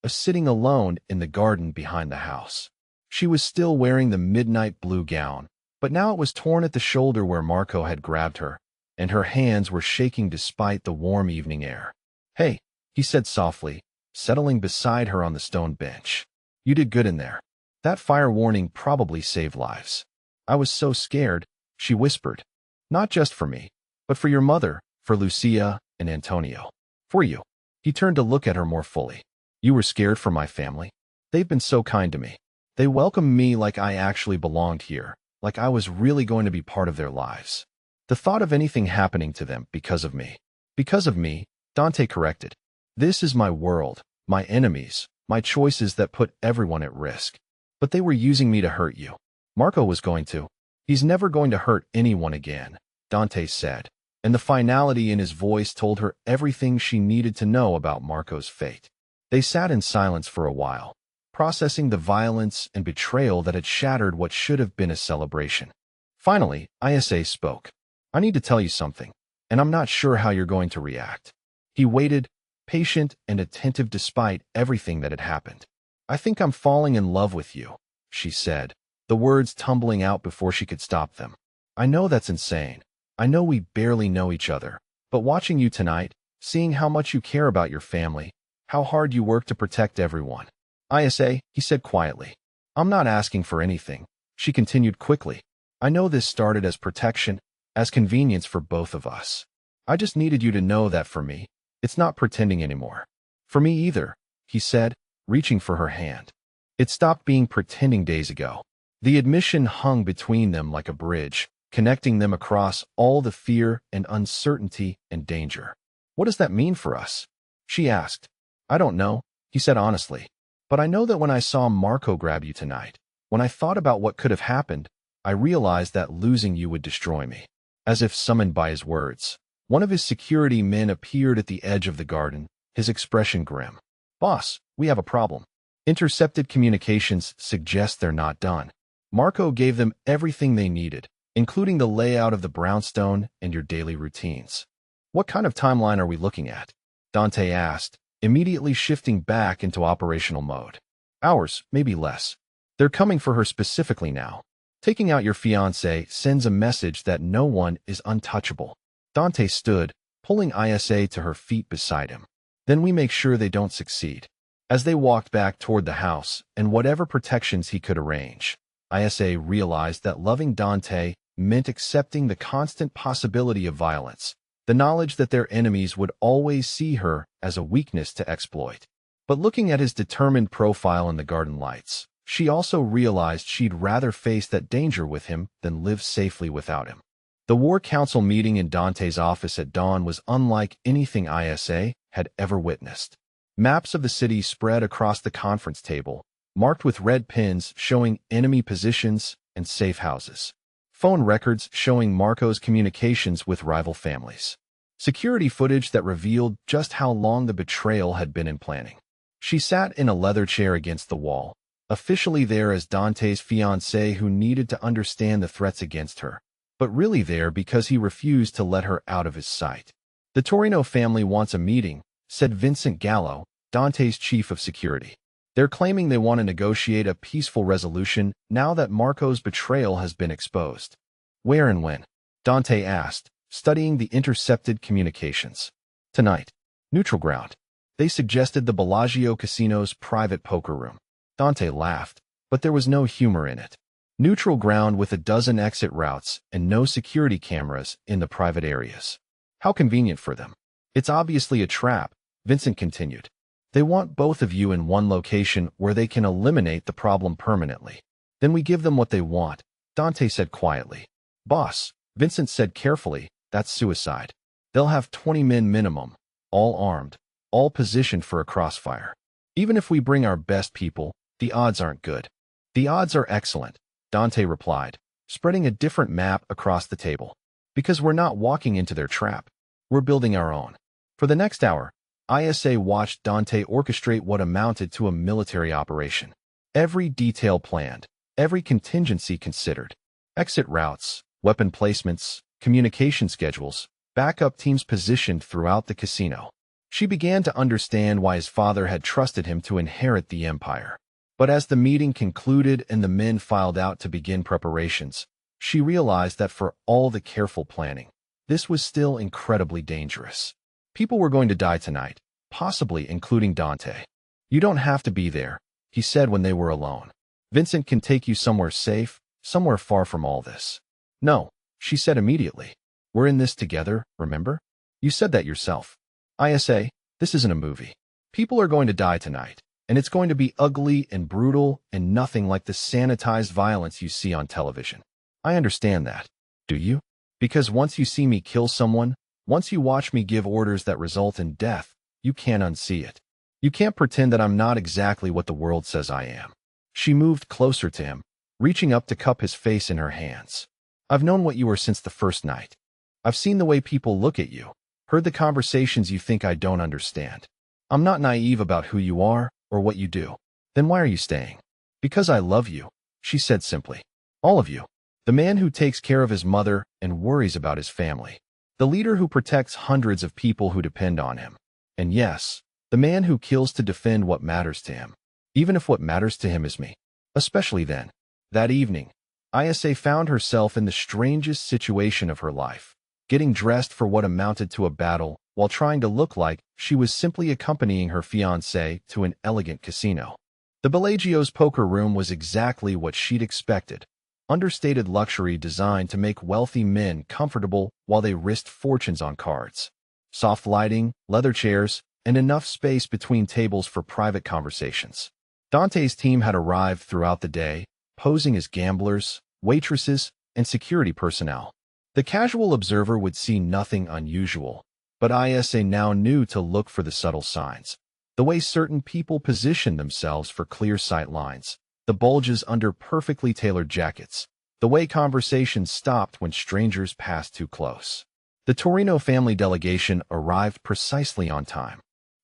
sitting alone in the garden behind the house. She was still wearing the midnight blue gown, but now it was torn at the shoulder where Marco had grabbed her, and her hands were shaking despite the warm evening air. "Hey," he said softly, settling beside her on the stone bench. "You did good in there. That fire warning probably saved lives." "I was so scared," she whispered. "Not just for me, but for your mother, for Lucia and Antonio. For you." He turned to look at her more fully. "You were scared for my family? They've been so kind to me. They welcomed me like I actually belonged here, like I was really going to be part of their lives. The thought of anything happening to them because of me." "Because of me," Dante corrected. "This is my world, my enemies, my choices that put everyone at risk. But they were using me to hurt you." "Marco was going to." "He's never going to hurt anyone again," Dante said, and the finality in his voice told her everything she needed to know about Marco's fate. They sat in silence for a while, processing the violence and betrayal that had shattered what should have been a celebration. Finally, Isa spoke. I need to tell you something, and I'm not sure how you're going to react. He waited, patient and attentive despite everything that had happened. I think I'm falling in love with you, she said, the words tumbling out before she could stop them. I know that's insane. I know we barely know each other, but watching you tonight, seeing how much you care about your family, how hard you work to protect everyone. Isa, he said quietly. I'm not asking for anything, she continued quickly. I know this started as protection, as convenience for both of us. I just needed you to know that for me, it's not pretending anymore. For me either, he said, reaching for her hand. It stopped being pretending days ago. The admission hung between them like a bridge, connecting them across all the fear and uncertainty and danger. What does that mean for us? She asked. I don't know, he said honestly. But I know that when I saw Marco grab you tonight, when I thought about what could have happened, I realized that losing you would destroy me. As if summoned by his words, one of his security men appeared at the edge of the garden, his expression grim. Boss, we have a problem. Intercepted communications suggest they're not done. Marco gave them everything they needed, including the layout of the brownstone and your daily routines. What kind of timeline are we looking at? Dante asked, immediately shifting back into operational mode. Hours, maybe less. They're coming for her specifically now. Taking out your fiancé sends a message that no one is untouchable. Dante stood, pulling Isa to her feet beside him. Then we make sure they don't succeed. As they walked back toward the house and whatever protections he could arrange, Isa realized that loving Dante meant accepting the constant possibility of violence, the knowledge that their enemies would always see her as a weakness to exploit. But looking at his determined profile in the garden lights, she also realized she'd rather face that danger with him than live safely without him. The War Council meeting in Dante's office at dawn was unlike anything Isa had ever witnessed. Maps of the city spread across the conference table, marked with red pins showing enemy positions and safe houses. Phone records showing Marco's communications with rival families. Security footage that revealed just how long the betrayal had been in planning. She sat in a leather chair against the wall, officially there as Dante's fiancé who needed to understand the threats against her, but really there because he refused to let her out of his sight. The Torino family wants a meeting, said Vincent Gallo, Dante's chief of security. They're claiming they want to negotiate a peaceful resolution now that Marco's betrayal has been exposed. Where and when? Dante asked, studying the intercepted communications. Tonight. Neutral ground. They suggested the Bellagio Casino's private poker room. Dante laughed, but there was no humor in it. Neutral ground with a dozen exit routes and no security cameras in the private areas. How convenient for them. It's obviously a trap, Vincent continued. They want both of you in one location where they can eliminate the problem permanently. Then we give them what they want, Dante said quietly. Boss, Vincent said carefully, that's suicide. They'll have 20 men minimum, all armed, all positioned for a crossfire. Even if we bring our best people, the odds aren't good. The odds are excellent, Dante replied, spreading a different map across the table. Because we're not walking into their trap. We're building our own. For the next hour, Isa watched Dante orchestrate what amounted to a military operation. Every detail planned, every contingency considered. Exit routes, weapon placements, communication schedules, backup teams positioned throughout the casino. She began to understand why his father had trusted him to inherit the empire. But as the meeting concluded and the men filed out to begin preparations, she realized that for all the careful planning, this was still incredibly dangerous. People were going to die tonight, possibly including Dante. You don't have to be there, he said when they were alone. Vincent can take you somewhere safe, somewhere far from all this. No, she said immediately. We're in this together, remember? You said that yourself. Isa, this isn't a movie. People are going to die tonight, and it's going to be ugly and brutal and nothing like the sanitized violence you see on television. I understand that. Do you? Because once you see me kill someone, once you watch me give orders that result in death, you can't unsee it. You can't pretend that I'm not exactly what the world says I am. She moved closer to him, reaching up to cup his face in her hands. I've known what you were since the first night. I've seen the way people look at you, heard the conversations you think I don't understand. I'm not naive about who you are or what you do. Then why are you staying? Because I love you, she said simply. All of you. The man who takes care of his mother and worries about his family. The leader who protects hundreds of people who depend on him. And yes, the man who kills to defend what matters to him. Even if what matters to him is me. Especially then. That evening, Isa found herself in the strangest situation of her life, getting dressed for what amounted to a battle while trying to look like she was simply accompanying her fiancé to an elegant casino. The Bellagio's poker room was exactly what she'd expected. Understated luxury designed to make wealthy men comfortable while they risked fortunes on cards. Soft lighting, leather chairs, and enough space between tables for private conversations. Dante's team had arrived throughout the day, posing as gamblers, waitresses, and security personnel. The casual observer would see nothing unusual, but Isa now knew to look for the subtle signs. The way certain people positioned themselves for clear sight lines, the bulges under perfectly tailored jackets, the way conversations stopped when strangers passed too close. The Torino family delegation arrived precisely on time.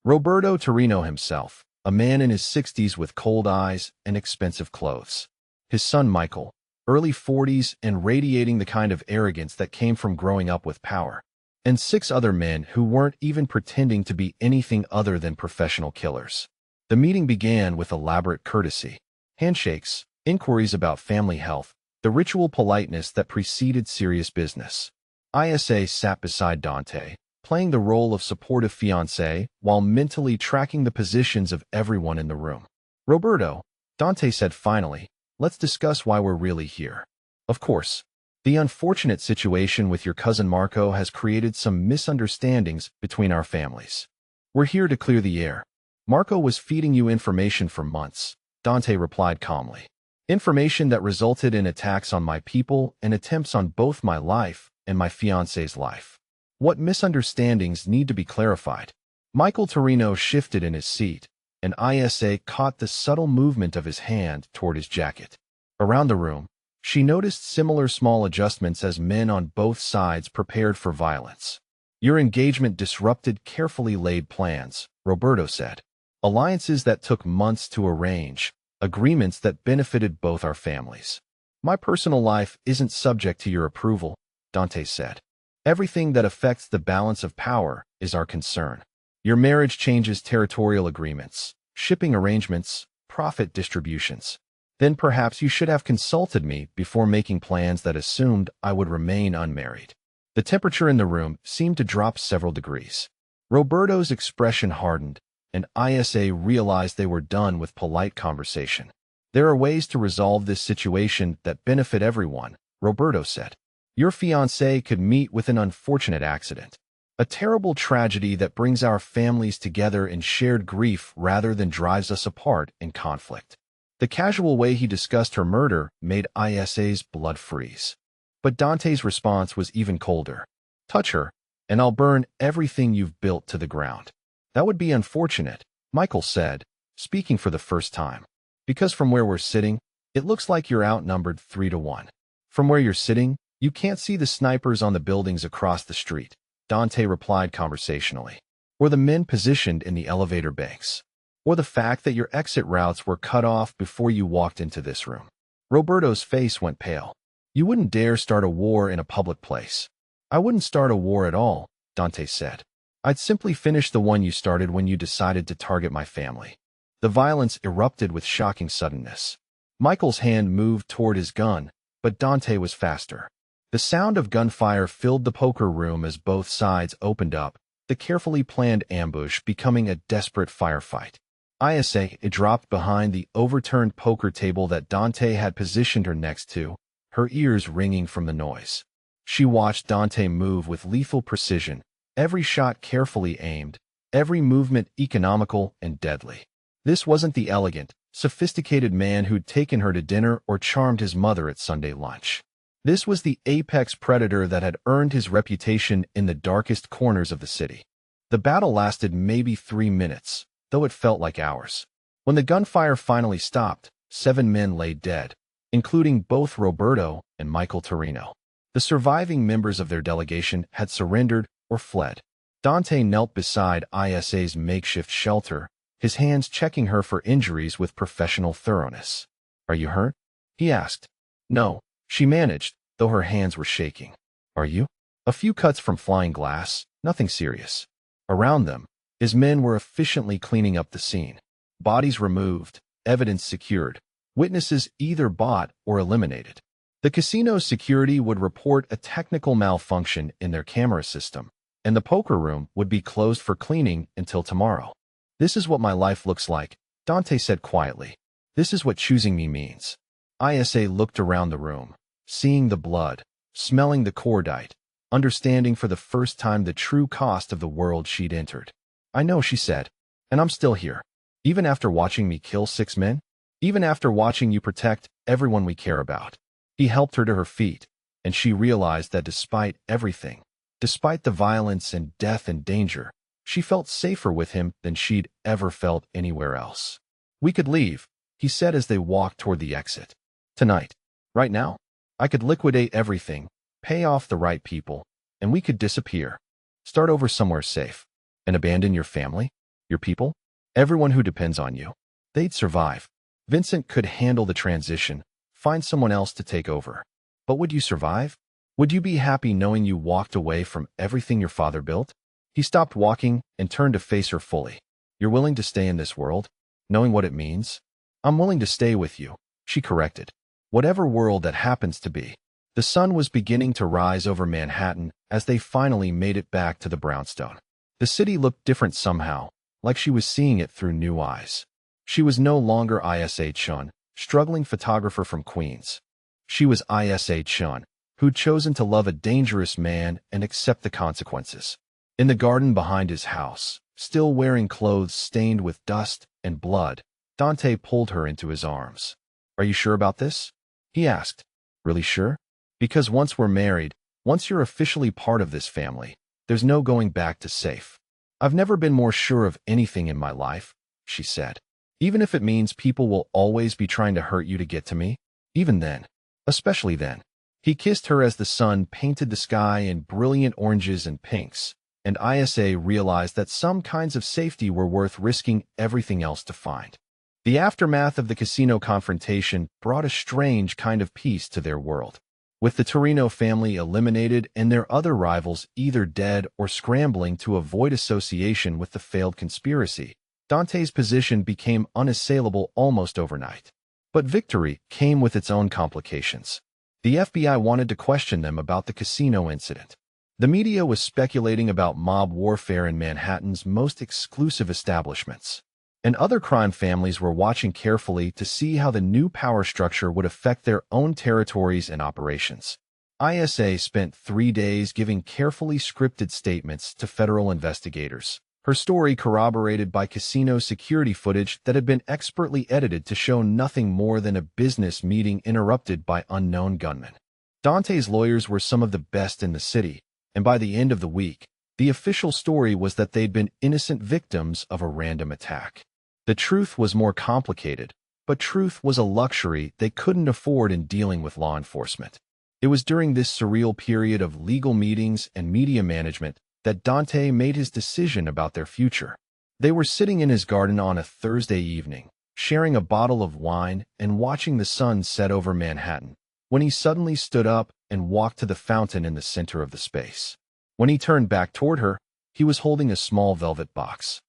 Roberto Torino himself, a man in his 60s with cold eyes and expensive clothes. His son Michael, early 40s and radiating the kind of arrogance that came from growing up with power. And 6 other men who weren't even pretending to be anything other than professional killers. The meeting began with elaborate courtesy. Handshakes, inquiries about family health, the ritual politeness that preceded serious business. Isa sat beside Dante, playing the role of supportive fiancé while mentally tracking the positions of everyone in the room. Roberto, Dante said finally, let's discuss why we're really here. Of course, the unfortunate situation with your cousin Marco has created some misunderstandings between our families. We're here to clear the air. Marco was feeding you information for months, Dante replied calmly. Information that resulted in attacks on my people and attempts on both my life and my fiancé's life. What misunderstandings need to be clarified? Michael Torino shifted in his seat, and Isa caught the subtle movement of his hand toward his jacket. Around the room, she noticed similar small adjustments as men on both sides prepared for violence. Your engagement disrupted carefully laid plans, Roberto said. Alliances that took months to arrange, agreements that benefited both our families. My personal life isn't subject to your approval, Dante said. Everything that affects the balance of power is our concern. Your marriage changes territorial agreements, shipping arrangements, profit distributions. Then perhaps you should have consulted me before making plans that assumed I would remain unmarried. The temperature in the room seemed to drop several degrees. Roberto's expression hardened, and Isa realized they were done with polite conversation. There are ways to resolve this situation that benefit everyone, Roberto said. Your fiancé could meet with an unfortunate accident. A terrible tragedy that brings our families together in shared grief rather than drives us apart in conflict. The casual way he discussed her murder made Isa's blood freeze. But Dante's response was even colder. Touch her, and I'll burn everything you've built to the ground. That would be unfortunate, Michael said, speaking for the first time. Because from where we're sitting, it looks like you're outnumbered 3-1. From where you're sitting, you can't see the snipers on the buildings across the street, Dante replied conversationally. Or the men positioned in the elevator banks. Or the fact that your exit routes were cut off before you walked into this room. Roberto's face went pale. You wouldn't dare start a war in a public place. I wouldn't start a war at all, Dante said. I'd simply finish the one you started when you decided to target my family. The violence erupted with shocking suddenness. Michael's hand moved toward his gun, but Dante was faster. The sound of gunfire filled the poker room as both sides opened up, the carefully planned ambush becoming a desperate firefight. Isa dropped behind the overturned poker table that Dante had positioned her next to, her ears ringing from the noise. She watched Dante move with lethal precision, every shot carefully aimed, every movement economical and deadly. This wasn't the elegant, sophisticated man who'd taken her to dinner or charmed his mother at Sunday lunch. This was the apex predator that had earned his reputation in the darkest corners of the city. The battle lasted maybe 3 minutes, though it felt like hours. When the gunfire finally stopped, 7 men lay dead, including both Roberto and Michael Torino. The surviving members of their delegation had surrendered or fled. Dante knelt beside Isa's makeshift shelter, his hands checking her for injuries with professional thoroughness. "Are you hurt?" he asked. "No," she managed, though her hands were shaking. "Are you?" "A few cuts from flying glass, nothing serious." Around them, his men were efficiently cleaning up the scene. Bodies removed, evidence secured, witnesses either bought or eliminated. The casino's security would report a technical malfunction in their camera system, and the poker room would be closed for cleaning until tomorrow. "This is what my life looks like," Dante said quietly. "This is what choosing me means." Isa looked around the room, seeing the blood, smelling the cordite, understanding for the first time the true cost of the world she'd entered. "I know," she said, "and I'm still here. Even after watching me kill 6 men? Even after watching you protect everyone we care about." He helped her to her feet, and she realized that despite everything, despite the violence and death and danger, she felt safer with him than she'd ever felt anywhere else. "We could leave," he said as they walked toward the exit. "Tonight. Right now. I could liquidate everything, pay off the right people, and we could disappear. Start over somewhere safe. And abandon your family, your people, everyone who depends on you. They'd survive. Vincent could handle the transition, find someone else to take over. But would you survive? Would you be happy knowing you walked away from everything your father built?" He stopped walking and turned to face her fully. "You're willing to stay in this world, knowing what it means?" "I'm willing to stay with you," she corrected. "Whatever world that happens to be." The sun was beginning to rise over Manhattan as they finally made it back to the brownstone. The city looked different somehow, like she was seeing it through new eyes. She was no longer Isa Chun, struggling photographer from Queens. She was Isa Chun, who'd chosen to love a dangerous man and accept the consequences. In the garden behind his house, still wearing clothes stained with dust and blood, Dante pulled her into his arms. "Are you sure about this?" he asked. "Really sure? Because once we're married, once you're officially part of this family, there's no going back to safe." "I've never been more sure of anything in my life," she said. "Even if it means people will always be trying to hurt you to get to me, even then, especially then." He kissed her as the sun painted the sky in brilliant oranges and pinks, and Isa realized that some kinds of safety were worth risking everything else to find. The aftermath of the casino confrontation brought a strange kind of peace to their world. With the Torino family eliminated and their other rivals either dead or scrambling to avoid association with the failed conspiracy, Dante's position became unassailable almost overnight. But victory came with its own complications. The FBI wanted to question them about the casino incident. The media was speculating about mob warfare in Manhattan's most exclusive establishments. And other crime families were watching carefully to see how the new power structure would affect their own territories and operations. Isa spent 3 days giving carefully scripted statements to federal investigators, her story corroborated by casino security footage that had been expertly edited to show nothing more than a business meeting interrupted by unknown gunmen. Dante's lawyers were some of the best in the city, and by the end of the week, the official story was that they'd been innocent victims of a random attack. The truth was more complicated, but truth was a luxury they couldn't afford in dealing with law enforcement. It was during this surreal period of legal meetings and media management that Dante made his decision about their future. They were sitting in his garden on a Thursday evening, sharing a bottle of wine and watching the sun set over Manhattan, when he suddenly stood up and walked to the fountain in the center of the space. When he turned back toward her, he was holding a small velvet box.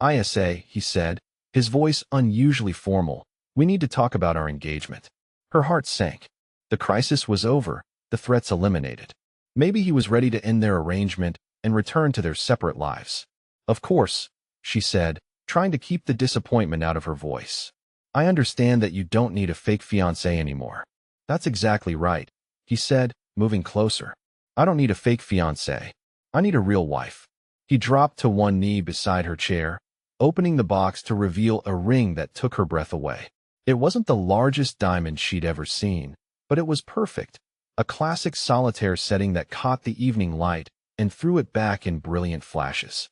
"Isa," he said, his voice unusually formal, "we need to talk about our engagement." Her heart sank. The crisis was over, the threats eliminated. Maybe he was ready to end their arrangement and return to their separate lives. "Of course," she said, trying to keep the disappointment out of her voice. "I understand that you don't need a fake fiancé anymore." "That's exactly right," he said, moving closer. "I don't need a fake fiancé. I need a real wife." He dropped to one knee beside her chair, opening the box to reveal a ring that took her breath away. It wasn't the largest diamond she'd ever seen, but it was perfect, a classic solitaire setting that caught the evening light and threw it back in brilliant flashes.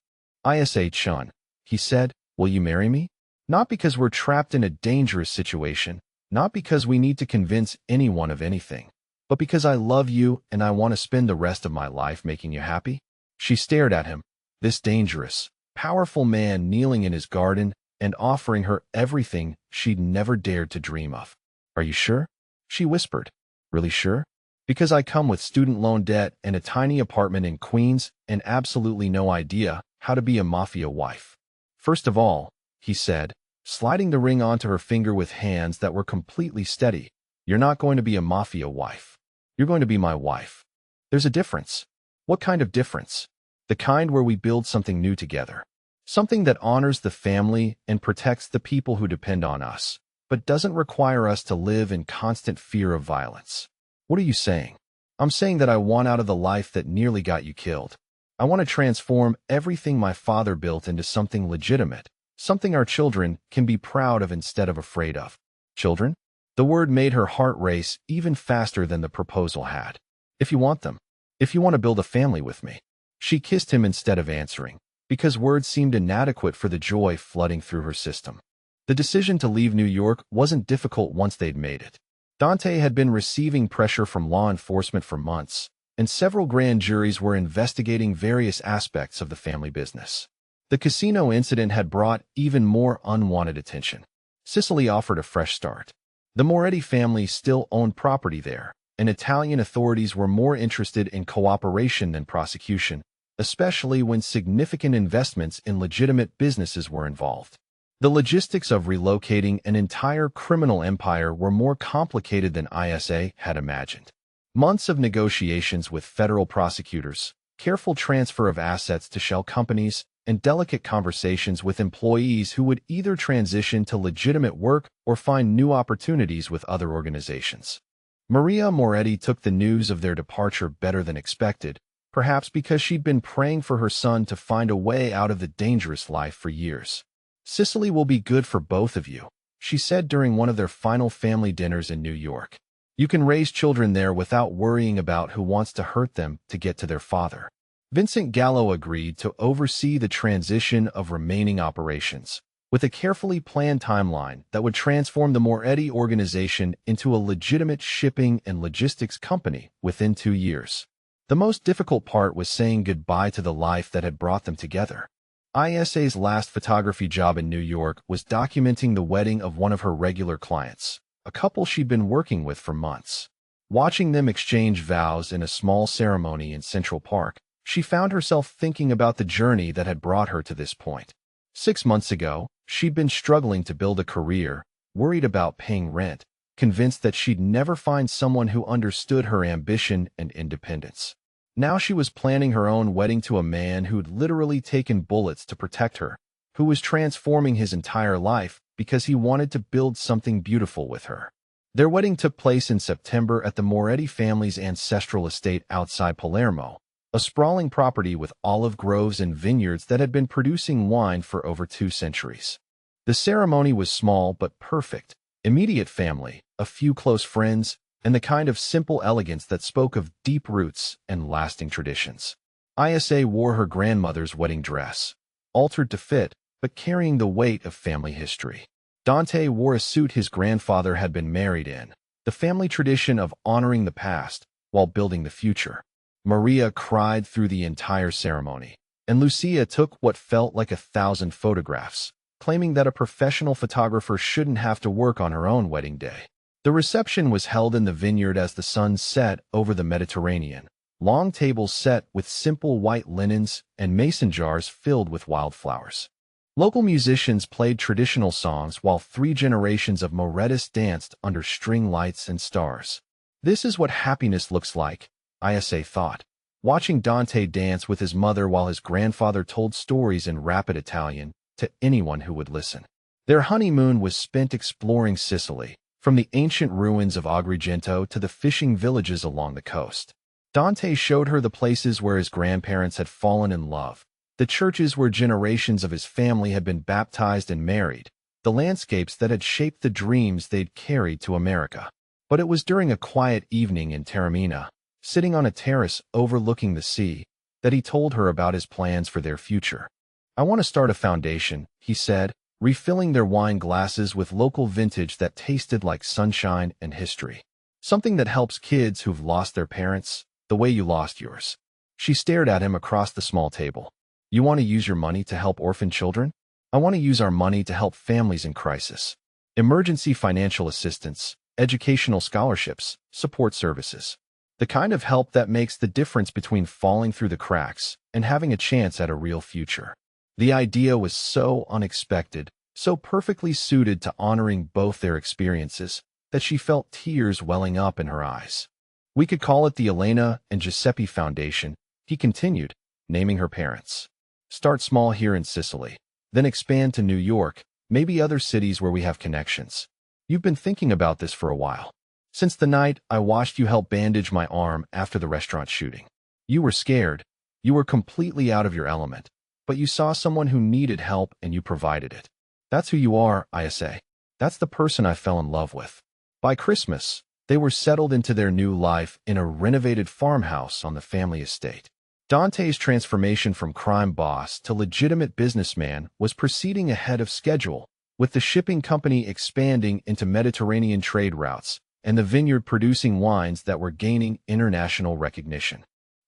"Isa Chun," he said, "will you marry me? Not because we're trapped in a dangerous situation, not because we need to convince anyone of anything, but because I love you and I want to spend the rest of my life making you happy." She stared at him, this dangerous, powerful man kneeling in his garden, and offering her everything she'd never dared to dream of. "Are you sure?" she whispered. "Really sure? Because I come with student loan debt and a tiny apartment in Queens and absolutely no idea how to be a mafia wife." "First of all," he said, sliding the ring onto her finger with hands that were completely steady, "you're not going to be a mafia wife. You're going to be my wife. There's a difference." "What kind of difference?" "The kind where we build something new together. Something that honors the family and protects the people who depend on us, but doesn't require us to live in constant fear of violence." "What are you saying?" "I'm saying that I want out of the life that nearly got you killed. I want to transform everything my father built into something legitimate, something our children can be proud of instead of afraid of." "Children?" The word made her heart race even faster than the proposal had. "If you want them. If you want to build a family with me." She kissed him instead of answering, because words seemed inadequate for the joy flooding through her system. The decision to leave New York wasn't difficult once they'd made it. Dante had been receiving pressure from law enforcement for months, and several grand juries were investigating various aspects of the family business. The casino incident had brought even more unwanted attention. Sicily offered a fresh start. The Moretti family still owned property there, and Italian authorities were more interested in cooperation than prosecution, especially when significant investments in legitimate businesses were involved. The logistics of relocating an entire criminal empire were more complicated than ISA had imagined. Months of negotiations with federal prosecutors, careful transfer of assets to shell companies, and delicate conversations with employees who would either transition to legitimate work or find new opportunities with other organizations. Maria Moretti took the news of their departure better than expected, perhaps because she'd been praying for her son to find a way out of the dangerous life for years. "Sicily will be good for both of you," she said during one of their final family dinners in New York. "You can raise children there without worrying about who wants to hurt them to get to their father." Vincent Gallo agreed to oversee the transition of remaining operations, with a carefully planned timeline that would transform the Moretti organization into a legitimate shipping and logistics company within 2 years. The most difficult part was saying goodbye to the life that had brought them together. ISA's last photography job in New York was documenting the wedding of one of her regular clients, a couple she'd been working with for months. Watching them exchange vows in a small ceremony in Central Park, she found herself thinking about the journey that had brought her to this point. 6 months ago, she'd been struggling to build a career, worried about paying rent, convinced that she'd never find someone who understood her ambition and independence. Now she was planning her own wedding to a man who'd literally taken bullets to protect her, who was transforming his entire life because he wanted to build something beautiful with her. Their wedding took place in September at the Moretti family's ancestral estate outside Palermo, a sprawling property with olive groves and vineyards that had been producing wine for over 2 centuries. The ceremony was small but perfect. Immediate family, a few close friends, and the kind of simple elegance that spoke of deep roots and lasting traditions. ISA wore her grandmother's wedding dress, altered to fit, but carrying the weight of family history. Dante wore a suit his grandfather had been married in, the family tradition of honoring the past while building the future. Maria cried through the entire ceremony, and Lucia took what felt like 1,000 photographs, claiming that a professional photographer shouldn't have to work on her own wedding day. The reception was held in the vineyard as the sun set over the Mediterranean, long tables set with simple white linens and mason jars filled with wildflowers. Local musicians played traditional songs while 3 generations of Morettis danced under string lights and stars. This is what happiness looks like, ISA thought, watching Dante dance with his mother while his grandfather told stories in rapid Italian to anyone who would listen. Their honeymoon was spent exploring Sicily, from the ancient ruins of Agrigento to the fishing villages along the coast. Dante showed her the places where his grandparents had fallen in love, the churches where generations of his family had been baptized and married, the landscapes that had shaped the dreams they'd carried to America. But it was during a quiet evening in Taormina, sitting on a terrace overlooking the sea, that he told her about his plans for their future. "I want to start a foundation," he said, refilling their wine glasses with local vintage that tasted like sunshine and history. "Something that helps kids who've lost their parents, the way you lost yours." She stared at him across the small table. "You want to use your money to help orphan children?" I want to use our money to help families in crisis. Emergency financial assistance, educational scholarships, support services. The kind of help that makes the difference between falling through the cracks and having a chance at a real future. The idea was so unexpected, so perfectly suited to honoring both their experiences, that she felt tears welling up in her eyes. We could call it the Elena and Giuseppe Foundation, he continued, naming her parents. Start small here in Sicily, then expand to New York, maybe other cities where we have connections. You've been thinking about this for a while. Since the night I watched you help bandage my arm after the restaurant shooting. You were scared. You were completely out of your element. But you saw someone who needed help and you provided it. That's who you are, Isa. That's the person I fell in love with. By Christmas, they were settled into their new life in a renovated farmhouse on the family estate. Dante's transformation from crime boss to legitimate businessman was proceeding ahead of schedule, with the shipping company expanding into Mediterranean trade routes and the vineyard producing wines that were gaining international recognition.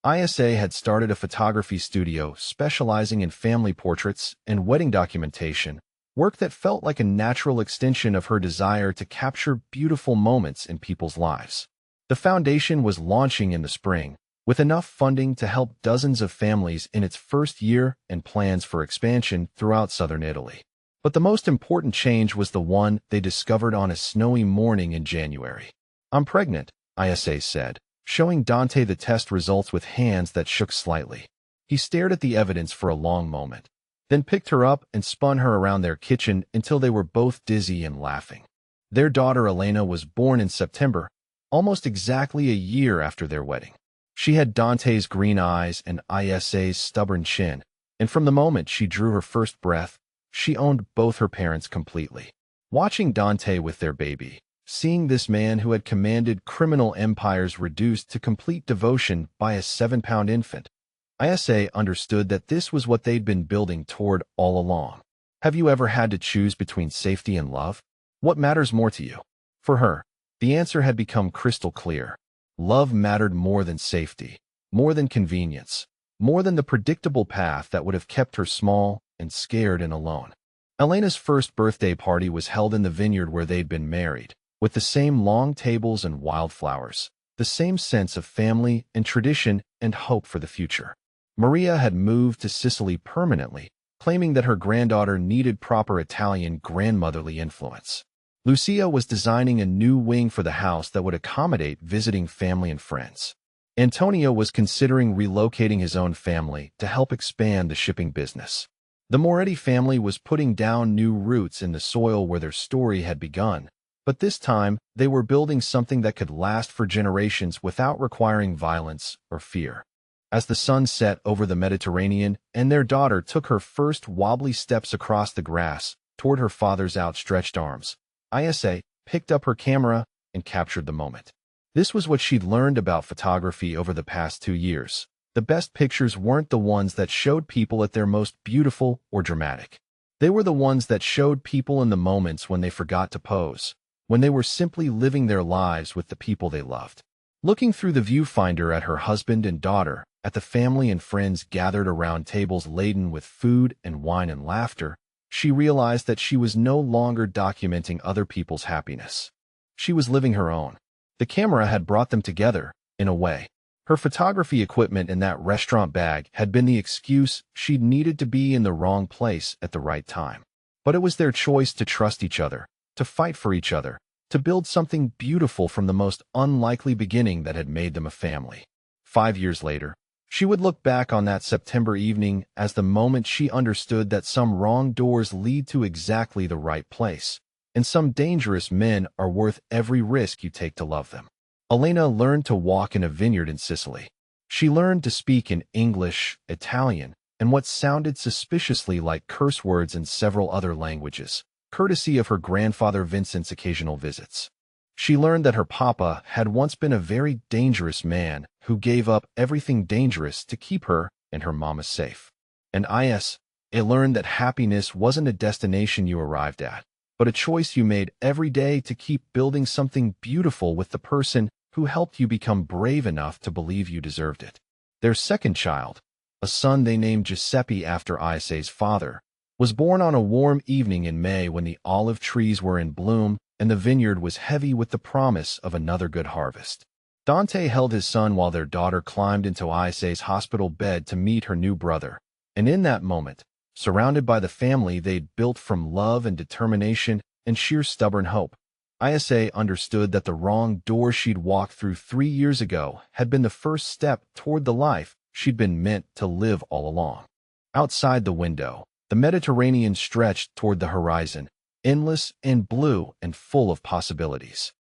Isa had started a photography studio specializing in family portraits and wedding documentation, work that felt like a natural extension of her desire to capture beautiful moments in people's lives. The foundation was launching in the spring, with enough funding to help dozens of families in its first year and plans for expansion throughout southern Italy. But the most important change was the one they discovered on a snowy morning in January. I'm pregnant, Isa said, showing Dante the test results with hands that shook slightly. He stared at the evidence for a long moment, then picked her up and spun her around their kitchen until they were both dizzy and laughing. Their daughter Elena was born in September, almost exactly a year after their wedding. She had Dante's green eyes and Isa's stubborn chin, and from the moment she drew her first breath, she owned both her parents completely. Watching Dante with their baby, seeing this man who had commanded criminal empires reduced to complete devotion by a 7-pound infant, Isa understood that this was what they'd been building toward all along. Have you ever had to choose between safety and love? What matters more to you? For her, the answer had become crystal clear. Love mattered more than safety, more than convenience, more than the predictable path that would have kept her small and scared and alone. Elena's first birthday party was held in the vineyard where they'd been married, with the same long tables and wildflowers, the same sense of family and tradition and hope for the future. Maria had moved to Sicily permanently, claiming that her granddaughter needed proper Italian grandmotherly influence. Lucia was designing a new wing for the house that would accommodate visiting family and friends. Antonio was considering relocating his own family to help expand the shipping business. The Moretti family was putting down new roots in the soil where their story had begun, but this time they were building something that could last for generations without requiring violence or fear. As the sun set over the Mediterranean and their daughter took her first wobbly steps across the grass toward her father's outstretched arms, Isa picked up her camera and captured the moment. This was what she'd learned about photography over the past 2 years. The best pictures weren't the ones that showed people at their most beautiful or dramatic. They were the ones that showed people in the moments when they forgot to pose, when they were simply living their lives with the people they loved. Looking through the viewfinder at her husband and daughter, at the family and friends gathered around tables laden with food and wine and laughter, she realized that she was no longer documenting other people's happiness. She was living her own. The camera had brought them together, in a way. Her photography equipment in that restaurant bag had been the excuse she'd needed to be in the wrong place at the right time. But it was their choice to trust each other, to fight for each other, to build something beautiful from the most unlikely beginning that had made them a family. 5 years later, she would look back on that September evening as the moment she understood that some wrong doors lead to exactly the right place, and some dangerous men are worth every risk you take to love them. Elena learned to walk in a vineyard in Sicily. She learned to speak in English, Italian, and what sounded suspiciously like curse words in several other languages, courtesy of her grandfather Vincent's occasional visits. She learned that her papa had once been a very dangerous man who gave up everything dangerous to keep her and her mama safe. And I learned that happiness wasn't a destination you arrived at, but a choice you made every day to keep building something beautiful with the person who helped you become brave enough to believe you deserved it. Their second child, a son they named Giuseppe after Isa's father, was born on a warm evening in May when the olive trees were in bloom and the vineyard was heavy with the promise of another good harvest. Dante held his son while their daughter climbed into Isae's hospital bed to meet her new brother. And in that moment, surrounded by the family they'd built from love and determination and sheer stubborn hope, Isae understood that the wrong door she'd walked through 3 years ago had been the first step toward the life she'd been meant to live all along. Outside the window, the Mediterranean stretched toward the horizon, endless and blue and full of possibilities.